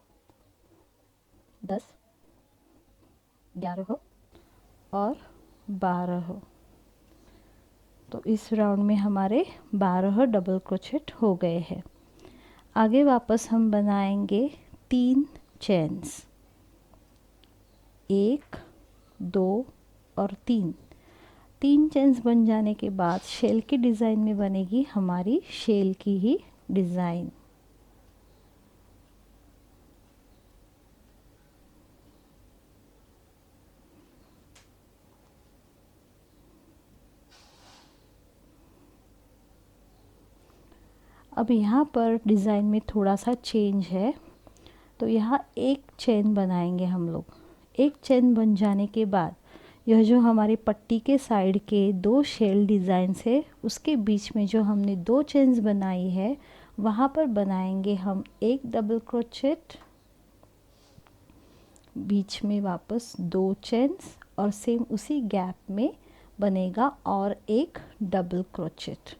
10, 11 और 12। तो इस राउंड में हमारे 12 डबल क्रोचेट हो गए हैं। आगे वापस हम बनाएंगे 3 चेन्स, 1, 2 और 3। 3 चेन्स बन जाने के बाद शेल की डिज़ाइन में बनेगी हमारी शेल की ही डिज़ाइन। अब यहाँ पर डिज़ाइन में थोड़ा सा चेंज है, तो यहाँ एक चेन बनाएंगे हम लोग। एक चेन बन जाने के बाद यह जो हमारी पट्टी के साइड के 2 शेल डिज़ाइंस है उसके बीच में जो हमने 2 चेन्स बनाई है वहाँ पर बनाएंगे हम एक डबल क्रोचेट, बीच में वापस 2 चेन्स और सेम उसी गैप में बनेगा और एक डबल क्रोचेट।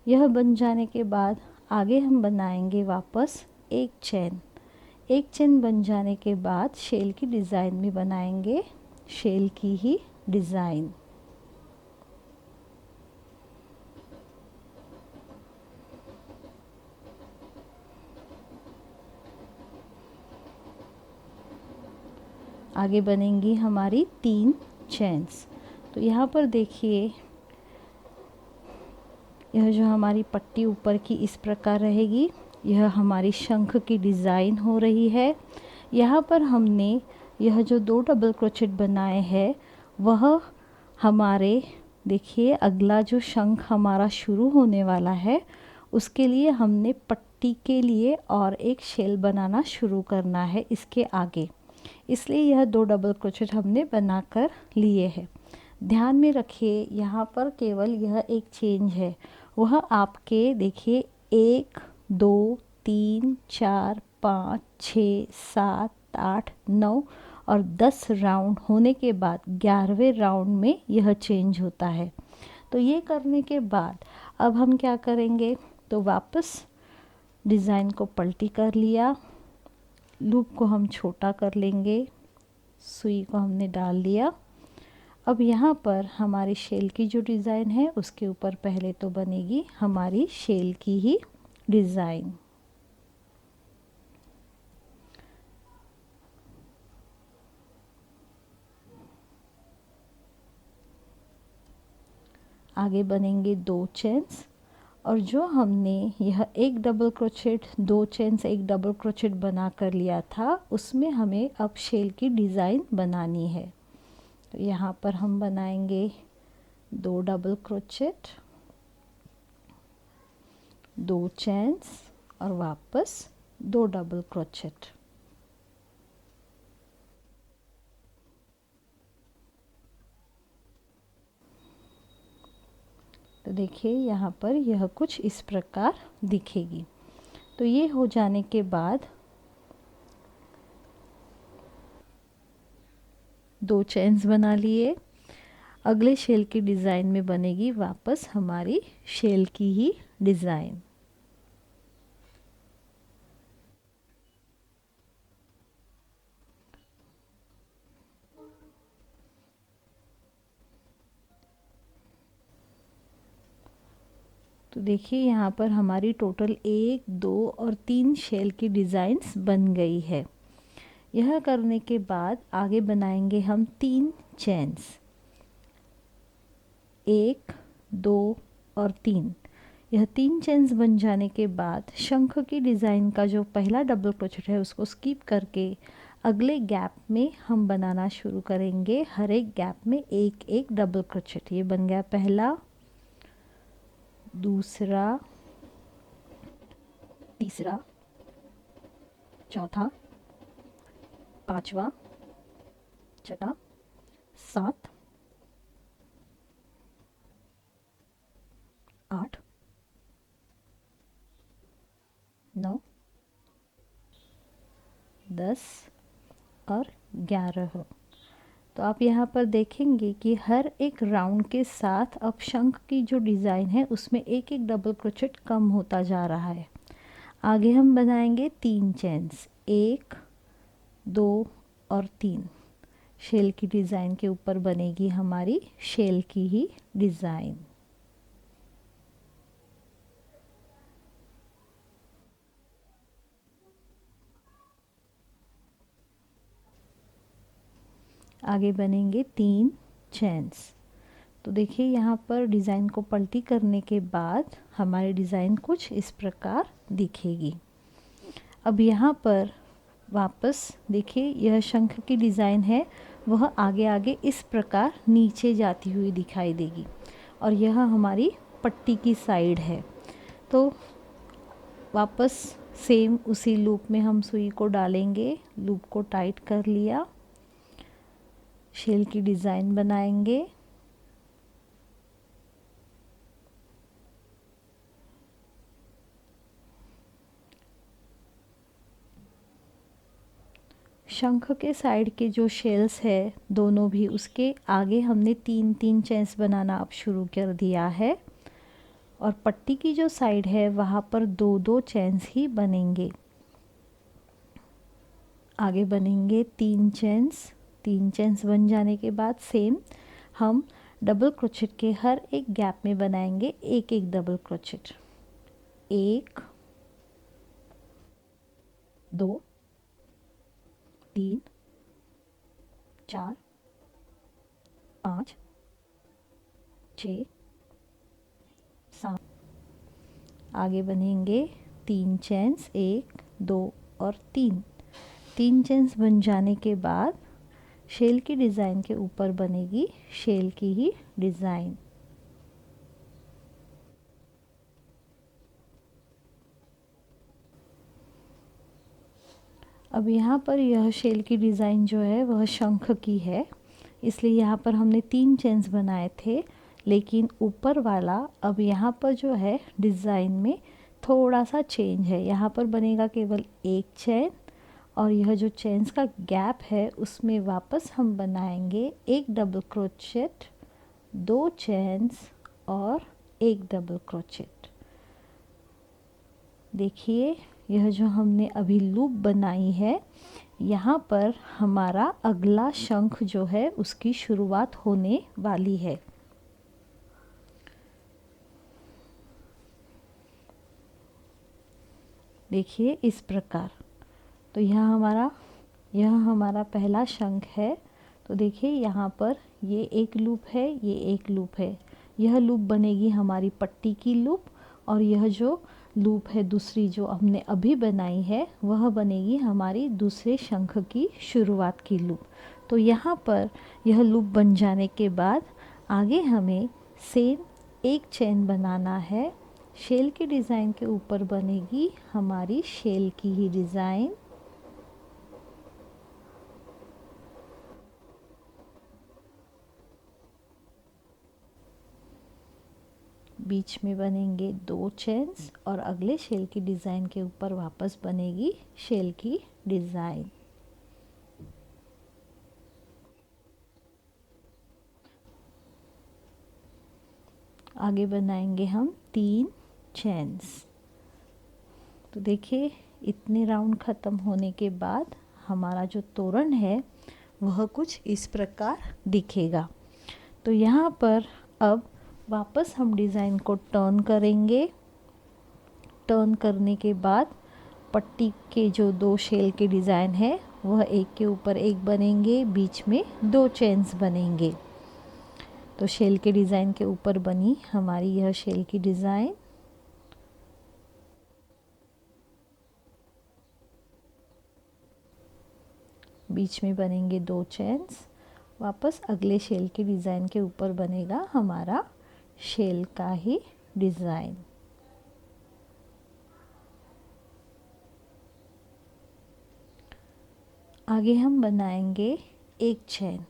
यह बन जाने के बाद आगे हम बनाएंगे वापस एक चेन। एक चेन बन जाने के बाद शेल की डिज़ाइन में बनाएंगे शेल की ही डिज़ाइन। आगे बनेंगी हमारी 3 चेन्स। तो यहाँ पर देखिए यह जो हमारी पट्टी ऊपर की इस प्रकार रहेगी, यह हमारी शंख की डिज़ाइन हो रही है। यहाँ पर हमने यह जो 2 डबल क्रोचेट बनाए हैं वह हमारे देखिए अगला जो शंख हमारा शुरू होने वाला है उसके लिए हमने पट्टी के लिए और एक शेल बनाना शुरू करना है इसके आगे, इसलिए यह 2 डबल क्रोचेट हमने बनाकर लिए हैं। ध्यान में रखिए यहाँ पर केवल यह एक चेंज है, वह आपके देखिए 1 2 3 4 5 6 7 8 9 और 10 राउंड होने के बाद 11वें राउंड में यह चेंज होता है। तो ये करने के बाद अब हम क्या करेंगे, तो वापस डिज़ाइन को पलटी कर लिया, लूप को हम छोटा कर लेंगे, सुई को हमने डाल दिया। अब यहाँ पर हमारी शेल की जो डिज़ाइन है उसके ऊपर पहले तो बनेगी हमारी शेल की ही डिज़ाइन। आगे बनेंगे 2 चेन्स और जो हमने यह एक डबल क्रोचेट 2 चेन्स एक डबल क्रोचेट बना कर लिया था उसमें हमें अब शेल की डिज़ाइन बनानी है। तो यहाँ पर हम बनाएंगे 2 डबल क्रोचेट, 2 चेन्स और वापस 2 डबल क्रोचेट। तो देखिए यहाँ पर यह कुछ इस प्रकार दिखेगी। तो ये हो जाने के बाद 2 चेन्स बना लिए, अगले शेल की डिज़ाइन में बनेगी वापस हमारी शेल की ही डिज़ाइन। तो देखिए यहाँ पर हमारी टोटल 1 2 और 3 शेल की डिज़ाइंस बन गई है। यह करने के बाद आगे बनाएंगे हम 3 चेन्स, 1 2 और 3। यह 3 चेन्स बन जाने के बाद शंख की डिज़ाइन का जो पहला डबल क्रोचेट है उसको स्किप करके अगले गैप में हम बनाना शुरू करेंगे। हर एक गैप में एक एक डबल क्रोचेट। ये बन गया पहला, दूसरा, तीसरा, चौथा, पांचवा, छठा, 7, 8, 9, 10 और 11। तो आप यहाँ पर देखेंगे कि हर एक राउंड के साथ अब शंख की जो डिज़ाइन है उसमें एक एक डबल क्रोचेट कम होता जा रहा है। आगे हम बनाएंगे 3 चेन्स, 1 2 और 3। शेल की डिज़ाइन के ऊपर बनेगी हमारी शेल की ही डिज़ाइन। आगे बनेंगे 3 चेन्स। तो देखिए यहाँ पर डिज़ाइन को पलटी करने के बाद हमारी डिज़ाइन कुछ इस प्रकार दिखेगी। अब यहाँ पर वापस देखिए यह शंख की डिज़ाइन है वह आगे आगे इस प्रकार नीचे जाती हुई दिखाई देगी और यह हमारी पट्टी की साइड है। तो वापस सेम उसी लूप में हम सुई को डालेंगे, लूप को टाइट कर लिया, शेल की डिज़ाइन बनाएंगे। शंख के साइड के जो शेल्स है दोनों भी, उसके आगे हमने 3-3 चेन्स बनाना अब शुरू कर दिया है, और पट्टी की जो साइड है वहाँ पर 2-2 चेन्स ही बनेंगे। आगे बनेंगे 3 चेन्स। 3 चेन्स बन जाने के बाद सेम हम डबल क्रोचेट के हर एक गैप में बनाएंगे एक एक डबल क्रोचेट। 1 2 3 4 5 6 7। आगे बनेंगे 3 चेन्स, 1 2 और 3। 3 चेन्स बन जाने के बाद शेल की डिज़ाइन के ऊपर बनेगी शेल की ही डिज़ाइन। अब यहाँ पर यह शेल की डिज़ाइन जो है वह शंख की है, इसलिए यहाँ पर हमने 3 चेन्स बनाए थे, लेकिन ऊपर वाला अब यहाँ पर जो है डिज़ाइन में थोड़ा सा चेंज है। यहाँ पर बनेगा केवल 1 चेन, और यह जो चेन्स का गैप है उसमें वापस हम बनाएंगे एक डबल क्रोचेट, 2 चेन्स और एक डबल क्रोचेट। देखिए यह जो हमने अभी लूप बनाई है, यहाँ पर हमारा अगला शंख जो है उसकी शुरुआत होने वाली है। देखिए इस प्रकार। तो यह हमारा पहला शंख है। तो देखिए यहाँ पर ये एक लूप है, ये एक लूप है। यह लूप बनेगी हमारी पट्टी की लूप, और यह जो लूप है दूसरी जो हमने अभी बनाई है वह बनेगी हमारी दूसरे शंख की शुरुआत की लूप। तो यहाँ पर यह लूप बन जाने के बाद आगे हमें सेम एक चेन बनाना है। शेल की डिज़ाइन के ऊपर बनेगी हमारी शेल की ही डिज़ाइन। बीच में बनेंगे 2 चेन्स, और अगले शेल की डिज़ाइन के ऊपर वापस बनेगी शेल की डिज़ाइन। आगे बनाएंगे हम 3 चेन्स। तो देखिए इतने राउंड ख़त्म होने के बाद हमारा जो तोरण है वह कुछ इस प्रकार दिखेगा। तो यहाँ पर अब वापस हम डिज़ाइन को टर्न करेंगे। टर्न करने के बाद पट्टी के जो 2 शेल के डिज़ाइन है वह एक के ऊपर एक बनेंगे, बीच में 2 चेन्स बनेंगे। तो शेल के डिज़ाइन के ऊपर बनी हमारी यह शेल की डिज़ाइन। बीच में बनेंगे 2 चेन्स। वापस अगले शेल के डिज़ाइन के ऊपर बनेगा हमारा शेल का ही डिज़ाइन। आगे हम बनाएंगे एक चेन।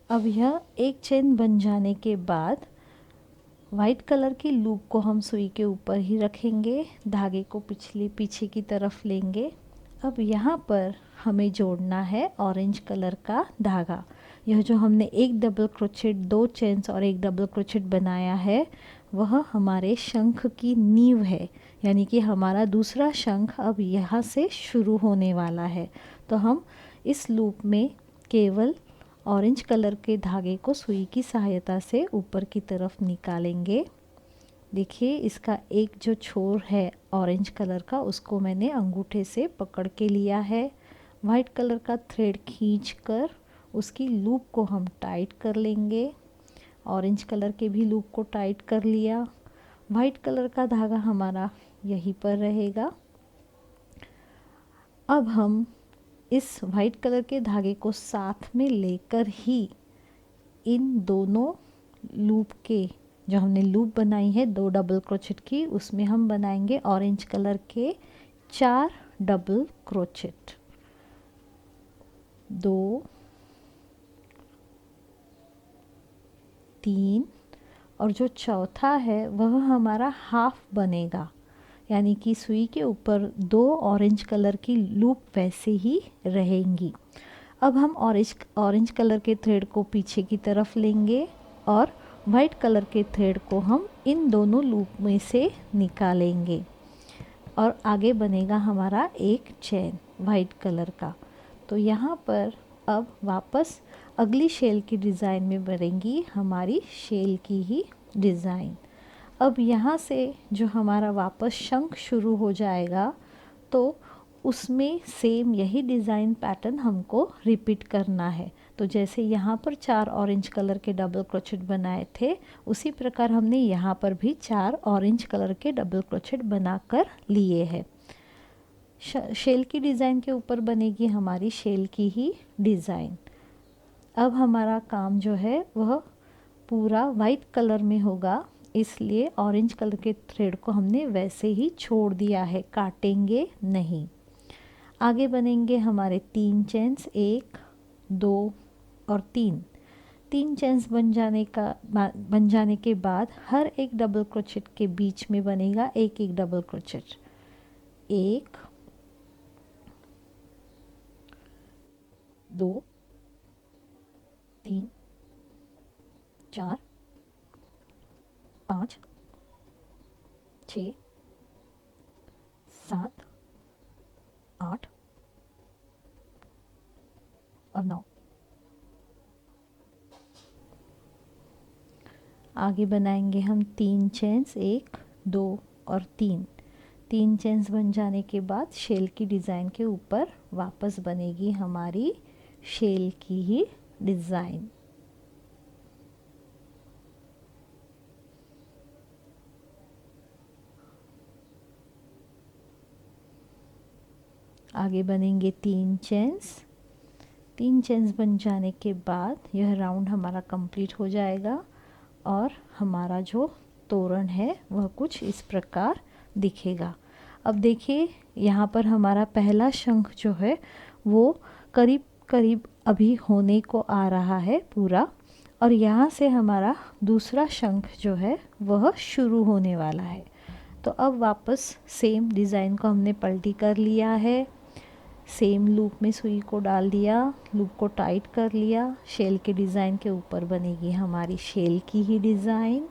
अब यह एक चेन बन जाने के बाद वाइट कलर की लूप को हम सुई के ऊपर ही रखेंगे, धागे को पीछे की तरफ लेंगे। अब यहाँ पर हमें जोड़ना है ऑरेंज कलर का धागा। यह जो हमने एक डबल क्रोचेट, 2 चेन्स और एक डबल क्रोचेट बनाया है वह हमारे शंख की नींव है, यानी कि हमारा दूसरा शंख अब यहाँ से शुरू होने वाला है। तो हम इस लूप में केवल ऑरेंज कलर के धागे को सुई की सहायता से ऊपर की तरफ निकालेंगे। देखिए इसका एक जो छोर है ऑरेंज कलर का उसको मैंने अंगूठे से पकड़ के लिया है। वाइट कलर का थ्रेड खींचकर उसकी लूप को हम टाइट कर लेंगे। ऑरेंज कलर के भी लूप को टाइट कर लिया। वाइट कलर का धागा हमारा यहीं पर रहेगा। अब हम इस वाइट कलर के धागे को साथ में लेकर ही इन दोनों लूप के जो हमने लूप बनाई है 2 डबल क्रोचेट की, उसमें हम बनाएंगे ऑरेंज कलर के 4 डबल क्रोचेट। 2 3 और जो चौथा है वह हमारा हाफ बनेगा, यानी कि सुई के ऊपर 2 ऑरेंज कलर की लूप वैसे ही रहेंगी। अब हम ऑरेंज कलर के थ्रेड को पीछे की तरफ लेंगे और वाइट कलर के थ्रेड को हम इन दोनों लूप में से निकालेंगे और आगे बनेगा हमारा एक चेन वाइट कलर का। तो यहाँ पर अब वापस अगली शेल की डिज़ाइन में बनेगी हमारी शेल की ही डिज़ाइन। अब यहाँ से जो हमारा वापस शंख शुरू हो जाएगा तो उसमें सेम यही डिज़ाइन पैटर्न हमको रिपीट करना है। तो जैसे यहाँ पर 4 ऑरेंज कलर के डबल क्रोचेट बनाए थे, उसी प्रकार हमने यहाँ पर भी 4 ऑरेंज कलर के डबल क्रोचेट बनाकर लिए हैं। शेल की डिज़ाइन के ऊपर बनेगी हमारी शेल की ही डिज़ाइन। अब हमारा काम जो है वह पूरा वाइट कलर में होगा, इसलिए ऑरेंज कलर के थ्रेड को हमने वैसे ही छोड़ दिया है, काटेंगे नहीं। आगे बनेंगे हमारे 3 चेन्स, 1 2 और 3 चेन्स बन जाने के बाद हर एक डबल क्रोचेट के बीच में बनेगा एक एक डबल क्रोचेट। 1 2 3 4 5 6 7 8 और 9। आगे बनाएंगे हम 3 चेन्स, 1 2 और 3 चेन्स बन जाने के बाद शेल की डिज़ाइन के ऊपर वापस बनेगी हमारी शेल की ही डिज़ाइन। आगे बनेंगे 3 चेन्स बन जाने के बाद यह राउंड हमारा कंप्लीट हो जाएगा और हमारा जो तोरण है वह कुछ इस प्रकार दिखेगा। अब देखिए यहाँ पर हमारा पहला शंख जो है वो करीब करीब अभी होने को आ रहा है पूरा, और यहाँ से हमारा दूसरा शंख जो है वह शुरू होने वाला है। तो अब वापस सेम डिज़ाइन को हमने पलटी कर लिया है, सेम लूप में सुई को डाल दिया, लूप को टाइट कर लिया। शेल के डिज़ाइन के ऊपर बनेगी हमारी शेल की ही डिज़ाइन।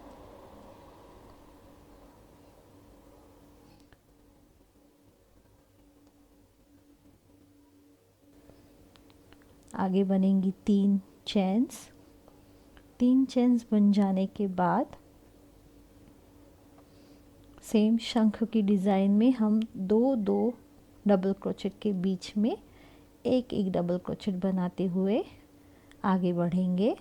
आगे बनेंगी 3 चेन्स बन जाने के बाद सेम शंख की डिज़ाइन में हम 2 डबल क्रोचेट के बीच में एक एक डबल क्रोचेट बनाते हुए आगे बढ़ेंगे।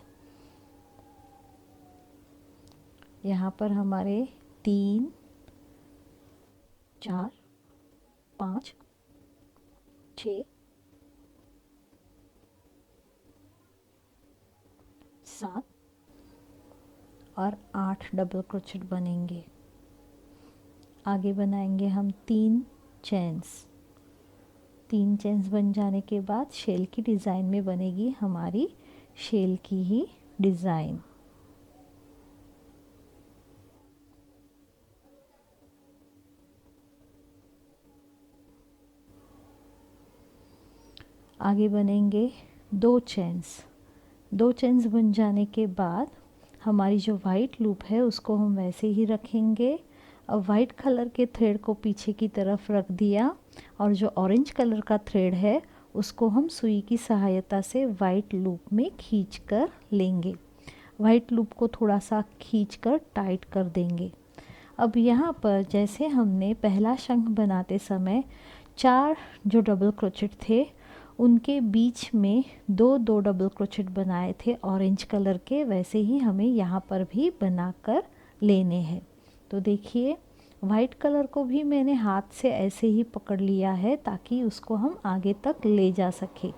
यहाँ पर हमारे 3 4 5 6 7 और 8 डबल क्रोचेट बनेंगे। आगे बनाएंगे हम 3 चेन्स बन जाने के बाद शेल की डिज़ाइन में बनेगी हमारी शेल की ही डिज़ाइन। आगे बनेंगे 2 चेन्स बन जाने के बाद हमारी जो वाइट लूप है उसको हम वैसे ही रखेंगे। अब वाइट कलर के थ्रेड को पीछे की तरफ रख दिया और जो ऑरेंज कलर का थ्रेड है उसको हम सुई की सहायता से वाइट लूप में खींच कर लेंगे। वाइट लूप को थोड़ा सा खींच कर टाइट कर देंगे। अब यहाँ पर जैसे हमने पहला शंख बनाते समय 4 जो डबल क्रोचेट थे उनके बीच में 2 डबल क्रोचेट बनाए थे ऑरेंज कलर के, वैसे ही हमें यहाँ पर भी बनाकर लेने हैं। तो देखिए वाइट कलर को भी मैंने हाथ से ऐसे ही पकड़ लिया है ताकि उसको हम आगे तक ले जा सके।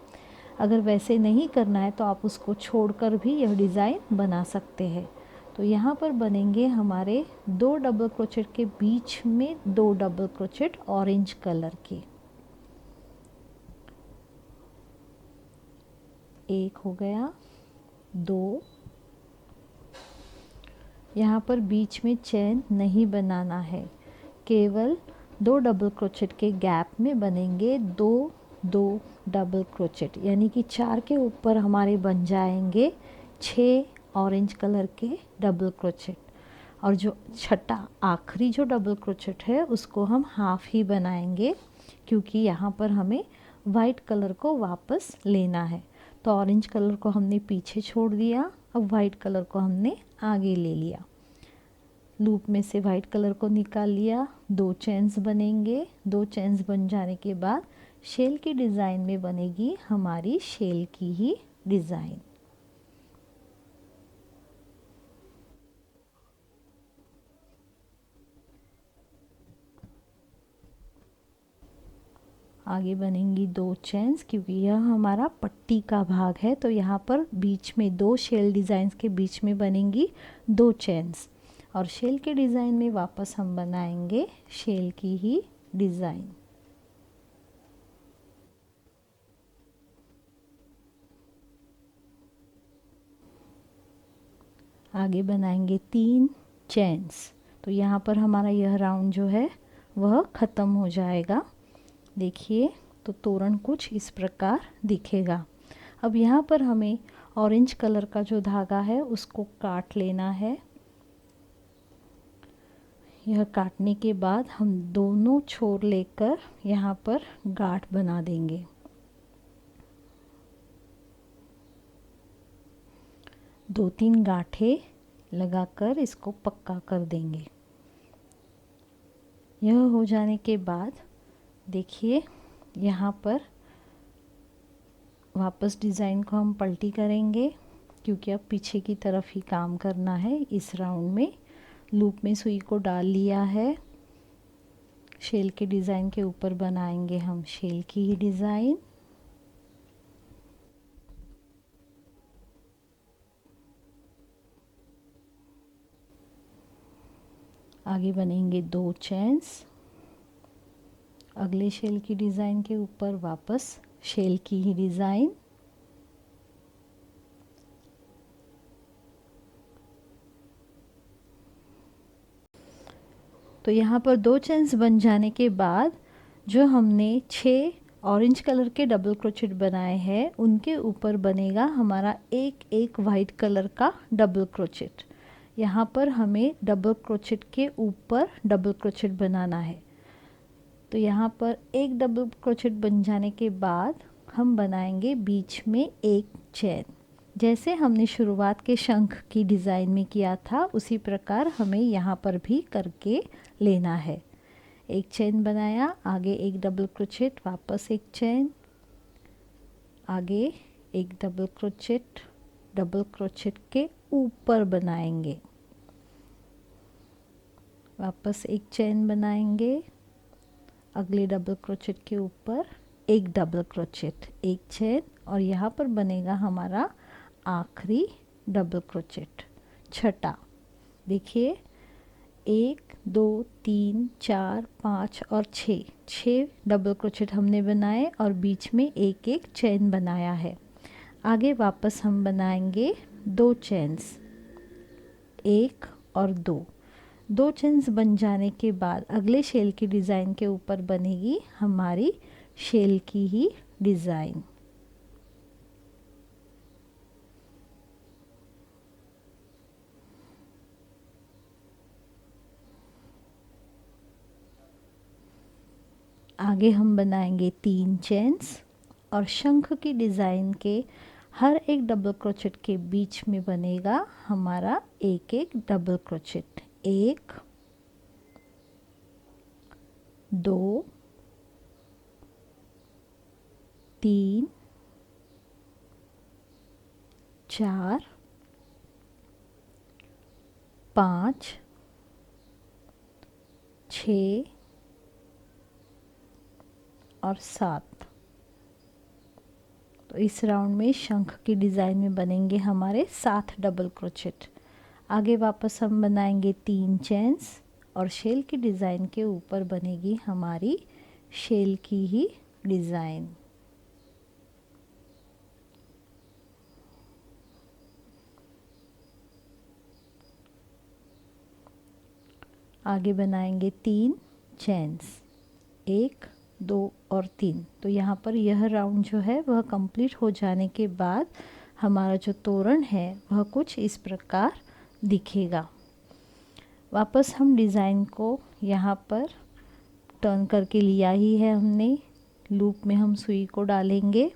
अगर वैसे नहीं करना है तो आप उसको छोड़कर भी यह डिज़ाइन बना सकते हैं। तो यहाँ पर बनेंगे हमारे 2 डबल क्रोचेट के बीच में 2 डबल क्रोचेट ऑरेंज कलर के। एक हो गया, 2 यहाँ पर बीच में चेन नहीं बनाना है, केवल 2 डबल क्रोचेट के गैप में बनेंगे 2 2 डबल क्रोचेट, यानी कि 4 के ऊपर हमारे बन जाएंगे 6 ऑरेंज कलर के डबल क्रोचेट। और जो छठा आखिरी जो डबल क्रोचेट है उसको हम हाफ ही बनाएंगे, क्योंकि यहाँ पर हमें वाइट कलर को वापस लेना है। तो ऑरेंज कलर को हमने पीछे छोड़ दिया, अब वाइट कलर को हमने आगे ले लिया। लूप में से वाइट कलर को निकाल लिया, 2 चेन्स बनेंगे। 2 चेन्स बन जाने के बाद शेल की डिज़ाइन में बनेगी हमारी शेल की ही डिज़ाइन। आगे बनेंगी 2 चेन्स, क्योंकि यह हमारा पट्टी का भाग है, तो यहाँ पर बीच में 2 शेल डिज़ाइंस के बीच में बनेंगी 2 चेन्स। और शेल के डिज़ाइन में वापस हम बनाएंगे शेल की ही डिज़ाइन। आगे बनाएंगे 3 चेन्स। तो यहाँ पर हमारा यह राउंड जो है वह ख़त्म हो जाएगा। देखिए, तो तोरण कुछ इस प्रकार दिखेगा। अब यहाँ पर हमें ऑरेंज कलर का जो धागा है उसको काट लेना है। यह काटने के बाद हम दोनों छोर लेकर यहाँ पर गांठ बना देंगे। दो तीन गांठें लगाकर इसको पक्का कर देंगे। यह हो जाने के बाद देखिए, यहाँ पर वापस डिज़ाइन को हम पलटी करेंगे, क्योंकि अब पीछे की तरफ ही काम करना है। इस राउंड में लूप में सुई को डाल लिया है। शेल के डिज़ाइन के ऊपर बनाएंगे हम शेल की ही डिज़ाइन। आगे बनेंगे 2 चेन्स। अगले शेल की डिज़ाइन के ऊपर वापस शेल की ही डिज़ाइन। तो यहाँ पर 2 चेन्स बन जाने के बाद जो हमने 6 ऑरेंज कलर के डबल क्रोचेट बनाए हैं उनके ऊपर बनेगा हमारा एक वाइट कलर का डबल क्रोचेट। यहाँ पर हमें डबल क्रोचेट के ऊपर डबल क्रोचेट बनाना है। तो यहाँ पर एक डबल क्रोचेट बन जाने के बाद हम बनाएंगे बीच में एक चेन। जैसे हमने शुरुआत के शंख की डिज़ाइन में किया था उसी प्रकार हमें यहाँ पर भी करके लेना है। एक चेन बनाया, आगे एक डबल क्रोचेट, वापस एक चेन, आगे एक डबल क्रोचेट के ऊपर बनाएंगे, वापस एक चेन बनाएंगे, अगले डबल क्रोचेट के ऊपर एक डबल क्रोचेट, एक चेन, और यहाँ पर बनेगा हमारा आखिरी डबल क्रोचेट, छठा। देखिए, 1 2 3 4 5 और 6 डबल क्रोचेट हमने बनाए और बीच में एक एक चेन बनाया है। आगे वापस हम बनाएंगे 2 चेन्स, 1 और 2 चेन्स बन जाने के बाद अगले शेल की डिज़ाइन के ऊपर बनेगी हमारी शेल की ही डिज़ाइन। आगे हम बनाएंगे 3 चेन्स और शंख की डिज़ाइन के हर एक डबल क्रोचेट के बीच में बनेगा हमारा एक डबल क्रोचेट, 1 2 3 4 5 6 और 7। तो इस राउंड में शंख की डिज़ाइन में बनेंगे हमारे 7 डबल क्रोचेट। आगे वापस हम बनाएंगे 3 चेन्स और शेल की डिज़ाइन के ऊपर बनेगी हमारी शेल की ही डिज़ाइन। आगे बनाएंगे 3 चेन्स, 1 2 और 3। तो यहाँ पर यह राउंड जो है वह कंप्लीट हो जाने के बाद हमारा जो तोरण है वह कुछ इस प्रकार दिखेगा। वापस हम डिज़ाइन को यहाँ पर टर्न करके लिया ही है हमने। लूप में हम सुई को डालेंगे।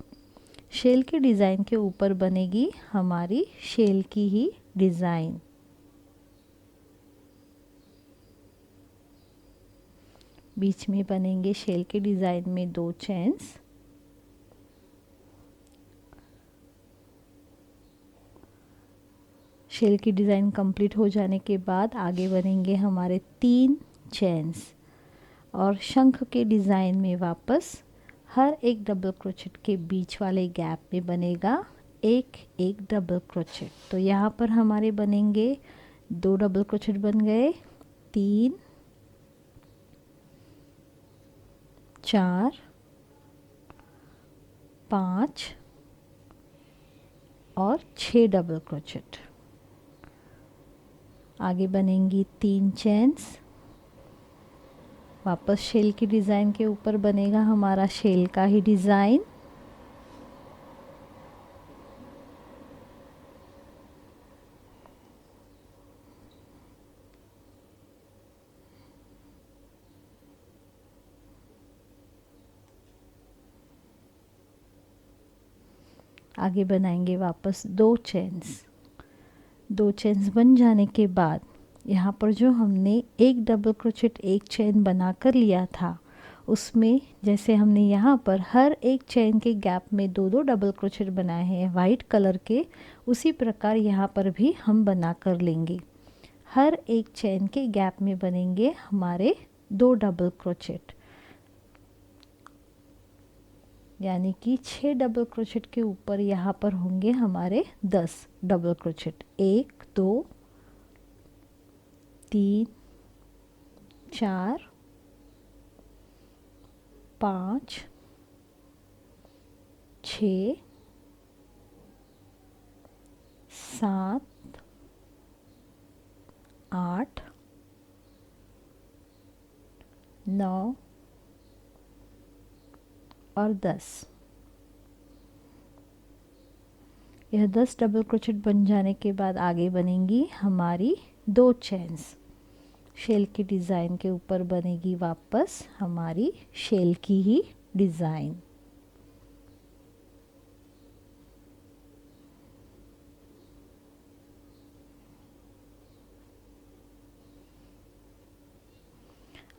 शेल के डिज़ाइन के ऊपर बनेगी हमारी शेल की ही डिज़ाइन। बीच में बनेंगे शेल के डिज़ाइन में 2 चेन्स। शेल की डिज़ाइन कंप्लीट हो जाने के बाद आगे बनेंगे हमारे 3 चेन्स और शंख के डिज़ाइन में वापस हर एक डबल क्रोचेट के बीच वाले गैप में बनेगा एक एक डबल क्रोचेट। तो यहाँ पर हमारे बनेंगे 2 डबल क्रोचेट बन गए, 3 4 5 और 6 डबल क्रोचेट। आगे बनेंगी 3 चेन्स। वापस शेल की डिज़ाइन के ऊपर बनेगा हमारा शेल का ही डिज़ाइन। आगे बनाएंगे वापस 2 चेन्स। 2 चेन्स बन जाने के बाद यहाँ पर जो हमने एक डबल क्रोचेट एक चेन बना कर लिया था, उसमें जैसे हमने यहाँ पर हर एक चेन के गैप में 2-2 डबल क्रोचेट बनाए हैं वाइट कलर के, उसी प्रकार यहाँ पर भी हम बना कर लेंगे। हर एक चेन के गैप में बनेंगे हमारे 2 डबल क्रोचेट, यानी कि 6 डबल क्रोचेट के ऊपर यहाँ पर होंगे हमारे 10 डबल क्रोचेट। 1 2 3 4 5 6 7 8 9 और 10। यह 10 डबल क्रोचेट बन जाने के बाद आगे बनेंगी हमारी 2 चेन्स। शेल की डिज़ाइन के ऊपर बनेगी वापस हमारी शेल की ही डिज़ाइन।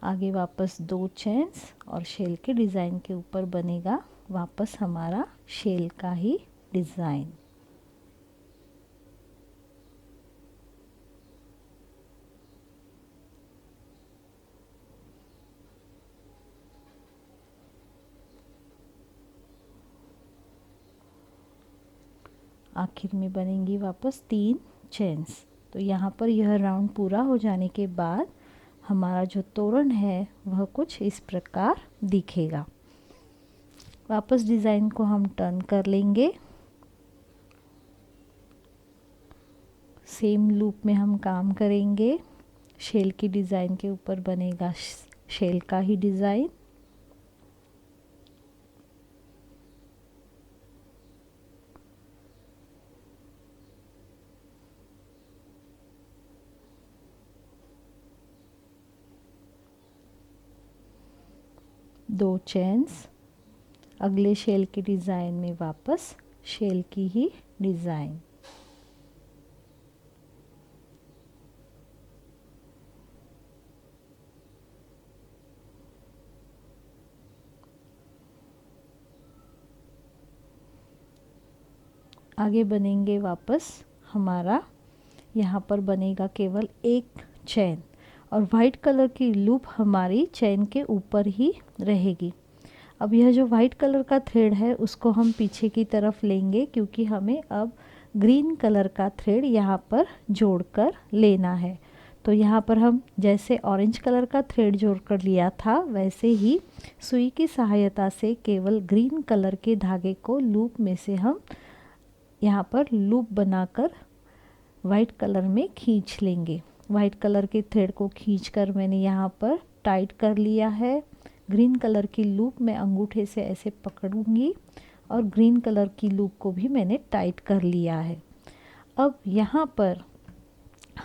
आगे वापस 2 चेन्स और शेल के डिज़ाइन के ऊपर बनेगा वापस हमारा शेल का ही डिज़ाइन। आखिर में बनेंगी वापस 3 चेन्स। तो यहाँ पर यह राउंड पूरा हो जाने के बाद हमारा जो तोरण है वह कुछ इस प्रकार दिखेगा। वापस डिज़ाइन को हम टर्न कर लेंगे। सेम लूप में हम काम करेंगे। शेल की डिज़ाइन के ऊपर बनेगा शेल का ही डिज़ाइन। दो चेन्स, अगले शेल की डिज़ाइन में वापस शेल की ही डिज़ाइन। आगे बनेंगे वापस हमारा, यहाँ पर बनेगा केवल एक चेन और वाइट कलर की लूप हमारी चेन के ऊपर ही रहेगी। अब यह जो वाइट कलर का थ्रेड है उसको हम पीछे की तरफ लेंगे, क्योंकि हमें अब ग्रीन कलर का थ्रेड यहाँ पर जोड़कर लेना है। तो यहाँ पर हम जैसे ऑरेंज कलर का थ्रेड जोड़कर लिया था वैसे ही सुई की सहायता से केवल ग्रीन कलर के धागे को लूप में से हम यहाँ पर लूप बनाकर वाइट कलर में खींच लेंगे। वाइट कलर के थ्रेड को खींचकर मैंने यहाँ पर टाइट कर लिया है। ग्रीन कलर की लूप मैं अंगूठे से ऐसे पकड़ूंगी और ग्रीन कलर की लूप को भी मैंने टाइट कर लिया है। अब यहाँ पर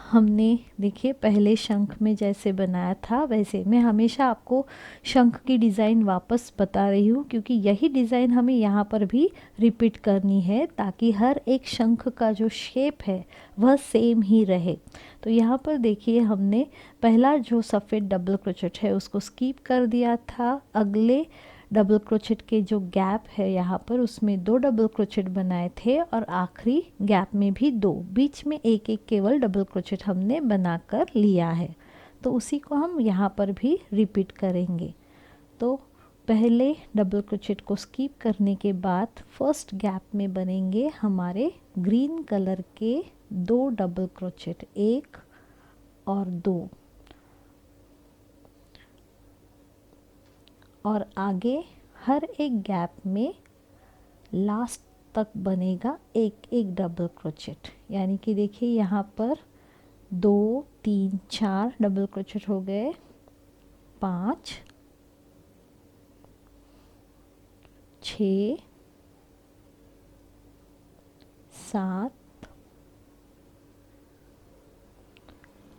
हमने देखिए पहले शंख में जैसे बनाया था वैसे मैं हमेशा आपको शंख की डिज़ाइन वापस बता रही हूँ, क्योंकि यही डिज़ाइन हमें यहाँ पर भी रिपीट करनी है ताकि हर एक शंख का जो शेप है वह सेम ही रहे। तो यहाँ पर देखिए हमने पहला जो सफ़ेद डबल क्रोचेट है उसको स्किप कर दिया था। अगले डबल क्रोचेट के जो गैप है यहाँ पर उसमें 2 डबल क्रोचेट बनाए थे और आखिरी गैप में भी 2, बीच में एक एक केवल डबल क्रोचेट हमने बनाकर लिया है। तो उसी को हम यहाँ पर भी रिपीट करेंगे। तो पहले डबल क्रोचेट को स्किप करने के बाद फर्स्ट गैप में बनेंगे हमारे ग्रीन कलर के 2 डबल क्रोचेट, 1 और 2, और आगे हर एक गैप में लास्ट तक बनेगा एक एक डबल क्रोचेट। यानी कि देखिए यहाँ पर 2 3 4 डबल क्रोचेट हो गए, 5 6 7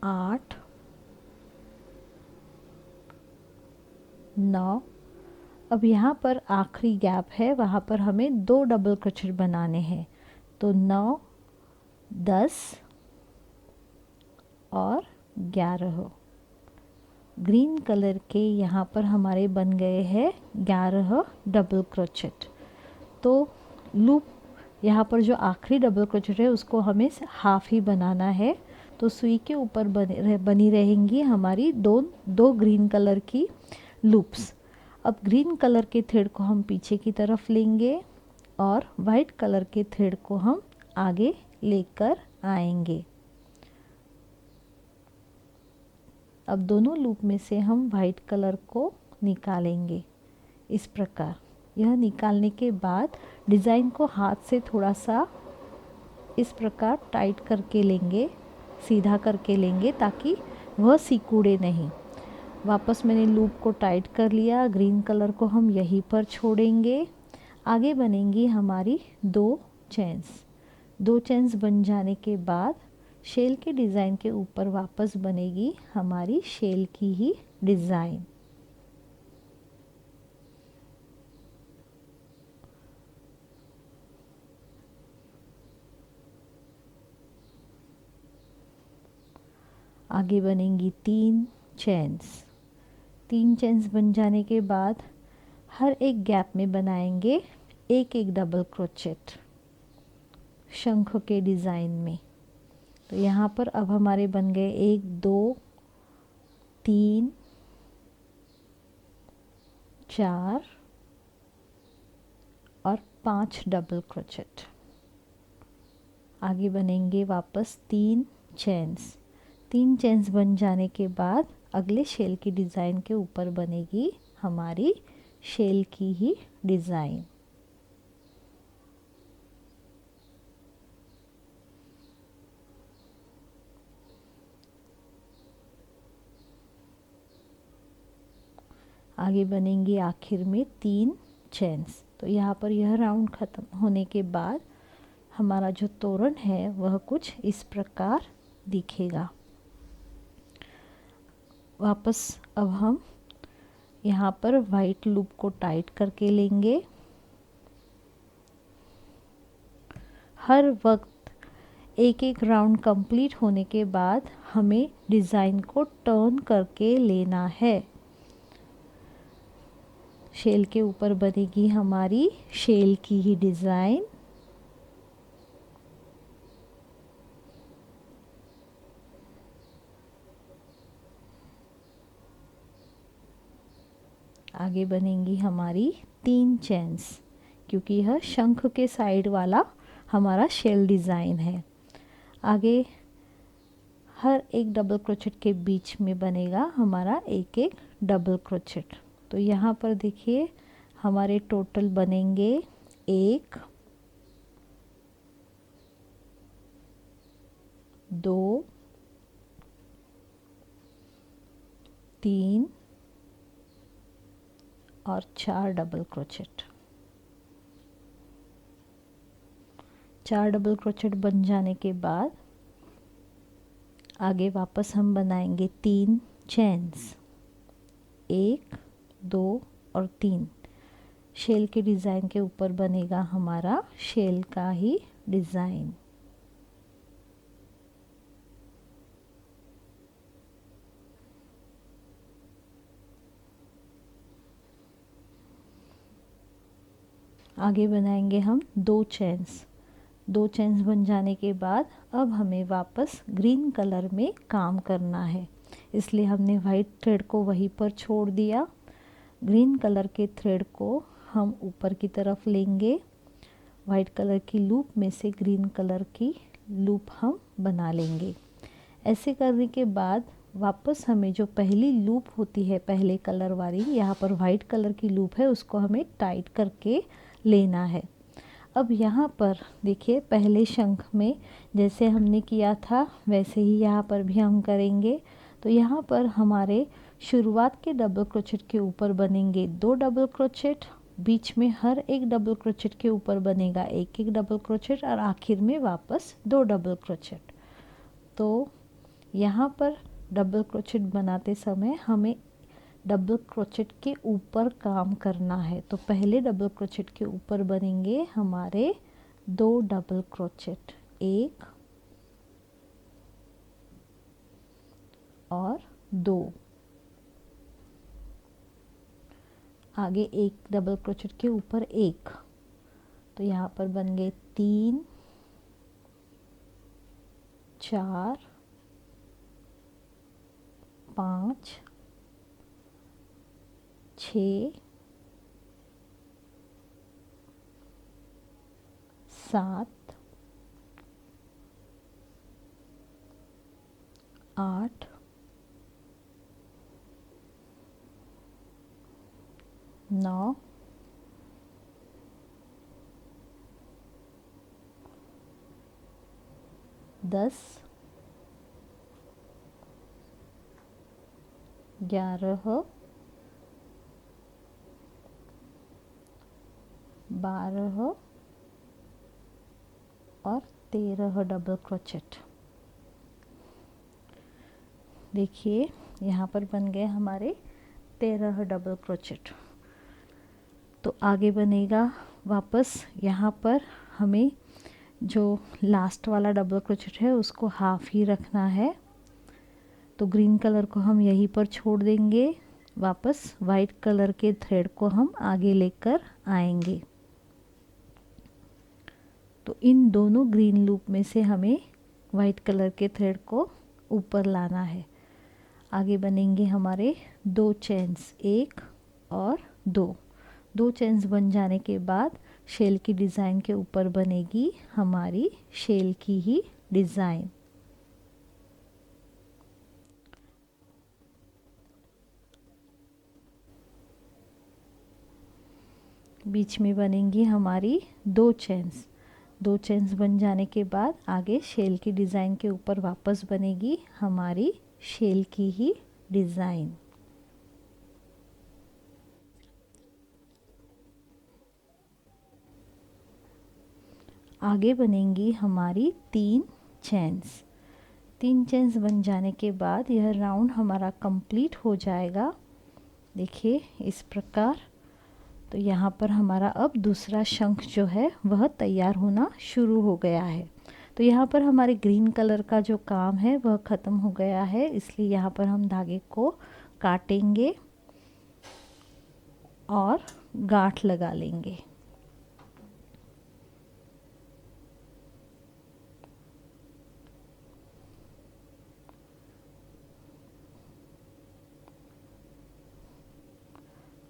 8 9। अब यहाँ पर आखिरी गैप है, वहाँ पर हमें 2 डबल क्रोचेट बनाने हैं। तो 9 10 और 11 ग्रीन कलर के यहाँ पर हमारे बन गए हैं 11 डबल क्रोचेट। तो लूप यहाँ पर जो आखिरी डबल क्रोचेट है उसको हमें हाफ ही बनाना है। तो सुई के ऊपर बनी रहेंगी हमारी दो ग्रीन कलर की लूप्स। अब ग्रीन कलर के थ्रेड को हम पीछे की तरफ लेंगे और वाइट कलर के थ्रेड को हम आगे लेकर आएंगे। अब दोनों लूप में से हम वाइट कलर को निकालेंगे इस प्रकार। यह निकालने के बाद डिज़ाइन को हाथ से थोड़ा सा इस प्रकार टाइट करके लेंगे, सीधा करके लेंगे ताकि वह सिकुड़े नहीं। वापस मैंने लूप को टाइट कर लिया। ग्रीन कलर को हम यहीं पर छोड़ेंगे। आगे बनेंगी हमारी 2 चेन्स। 2 चेन्स बन जाने के बाद शेल के डिज़ाइन के ऊपर वापस बनेगी हमारी शेल की ही डिज़ाइन। आगे बनेंगी 3 चेन्स। 3 चेन्स बन जाने के बाद हर एक गैप में बनाएंगे एक एक डबल क्रोचेट शंख के डिज़ाइन में। तो यहाँ पर अब हमारे बन गए 1 2 3 4 और 5 डबल क्रोचेट। आगे बनेंगे वापस 3 चेन्स। 3 चेन्स बन जाने के बाद अगले शेल की डिज़ाइन के ऊपर बनेगी हमारी शेल की ही डिज़ाइन। आगे बनेंगे आखिर में 3 चेन्स। तो यहाँ पर यह राउंड ख़त्म होने के बाद हमारा जो तोरण है वह कुछ इस प्रकार दिखेगा। वापस अब हम यहाँ पर वाइट लूप को टाइट करके लेंगे। हर वक्त एक एक राउंड कंप्लीट होने के बाद हमें डिज़ाइन को टर्न करके लेना है। शेल के ऊपर बनेगी हमारी शेल की ही डिज़ाइन। आगे बनेंगी हमारी 3 चेन्स, क्योंकि यह शंख के साइड वाला हमारा शेल डिज़ाइन है। आगे हर एक डबल क्रोचेट के बीच में बनेगा हमारा एक एक डबल क्रोचेट। तो यहाँ पर देखिए हमारे टोटल बनेंगे 1 2 3 और 4 डबल क्रोचेट। 4 डबल क्रोचेट बन जाने के बाद आगे वापस हम बनाएंगे 3 चेन्स, 1 2 और 3। शेल के डिज़ाइन के ऊपर बनेगा हमारा शेल का ही डिज़ाइन। आगे बनाएंगे हम 2 चेन्स। 2 चेन्स बन जाने के बाद अब हमें वापस ग्रीन कलर में काम करना है, इसलिए हमने वाइट थ्रेड को वहीं पर छोड़ दिया। ग्रीन कलर के थ्रेड को हम ऊपर की तरफ लेंगे। वाइट कलर की लूप में से ग्रीन कलर की लूप हम बना लेंगे। ऐसे करने के बाद वापस हमें जो पहली लूप होती है पहले कलर वाली, यहाँ पर वाइट कलर की लूप है, उसको हमें टाइट करके लेना है। अब यहाँ पर देखिए पहले शंख में जैसे हमने किया था वैसे ही यहाँ पर भी हम करेंगे। तो यहाँ पर हमारे शुरुआत के डबल क्रोचेट के ऊपर बनेंगे 2 डबल क्रोचेट, बीच में हर एक डबल क्रोचेट के ऊपर बनेगा एक एक डबल क्रोचेट और आखिर में वापस 2 डबल क्रोचेट। तो यहाँ पर डबल क्रोचेट बनाते समय हमें डबल क्रोचेट के ऊपर काम करना है। तो पहले डबल क्रोचेट के ऊपर बनेंगे हमारे 2 डबल क्रोचेट, 1 और 2। आगे एक डबल क्रोचेट के ऊपर 1, तो यहाँ पर बन गए 3 4 5 6 7 8 9 10 11 12 और 13 डबल क्रोचेट। देखिए यहाँ पर बन गए हमारे 13 डबल क्रोचेट। तो आगे बनेगा वापस यहाँ पर हमें जो लास्ट वाला डबल क्रोचेट है उसको हाफ ही रखना है। तो ग्रीन कलर को हम यहीं पर छोड़ देंगे, वापस वाइट कलर के थ्रेड को हम आगे लेकर आएंगे। तो इन दोनों ग्रीन लूप में से हमें वाइट कलर के थ्रेड को ऊपर लाना है। आगे बनेंगे हमारे 2 चेन्स, 1 और 2। 2 चेन्स बन जाने के बाद शेल की डिज़ाइन के ऊपर बनेगी हमारी शेल की ही डिज़ाइन। बीच में बनेंगी हमारी 2 चेन्स। 2 चेन्स बन जाने के बाद आगे शेल की डिज़ाइन के ऊपर वापस बनेगी हमारी शेल की ही डिज़ाइन। आगे बनेंगी हमारी 3 चेन्स। 3 चेन्स बन जाने के बाद यह राउंड हमारा कंप्लीट हो जाएगा। देखिए इस प्रकार। तो यहाँ पर हमारा अब दूसरा शंख जो है वह तैयार होना शुरू हो गया है। तो यहाँ पर हमारे ग्रीन कलर का जो काम है वह ख़त्म हो गया है, इसलिए यहाँ पर हम धागे को काटेंगे और गांठ लगा लेंगे।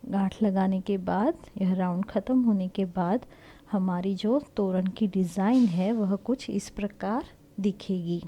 गांठ लगाने के बाद यह राउंड ख़त्म होने के बाद हमारी जो तोरण की डिज़ाइन है वह कुछ इस प्रकार दिखेगी।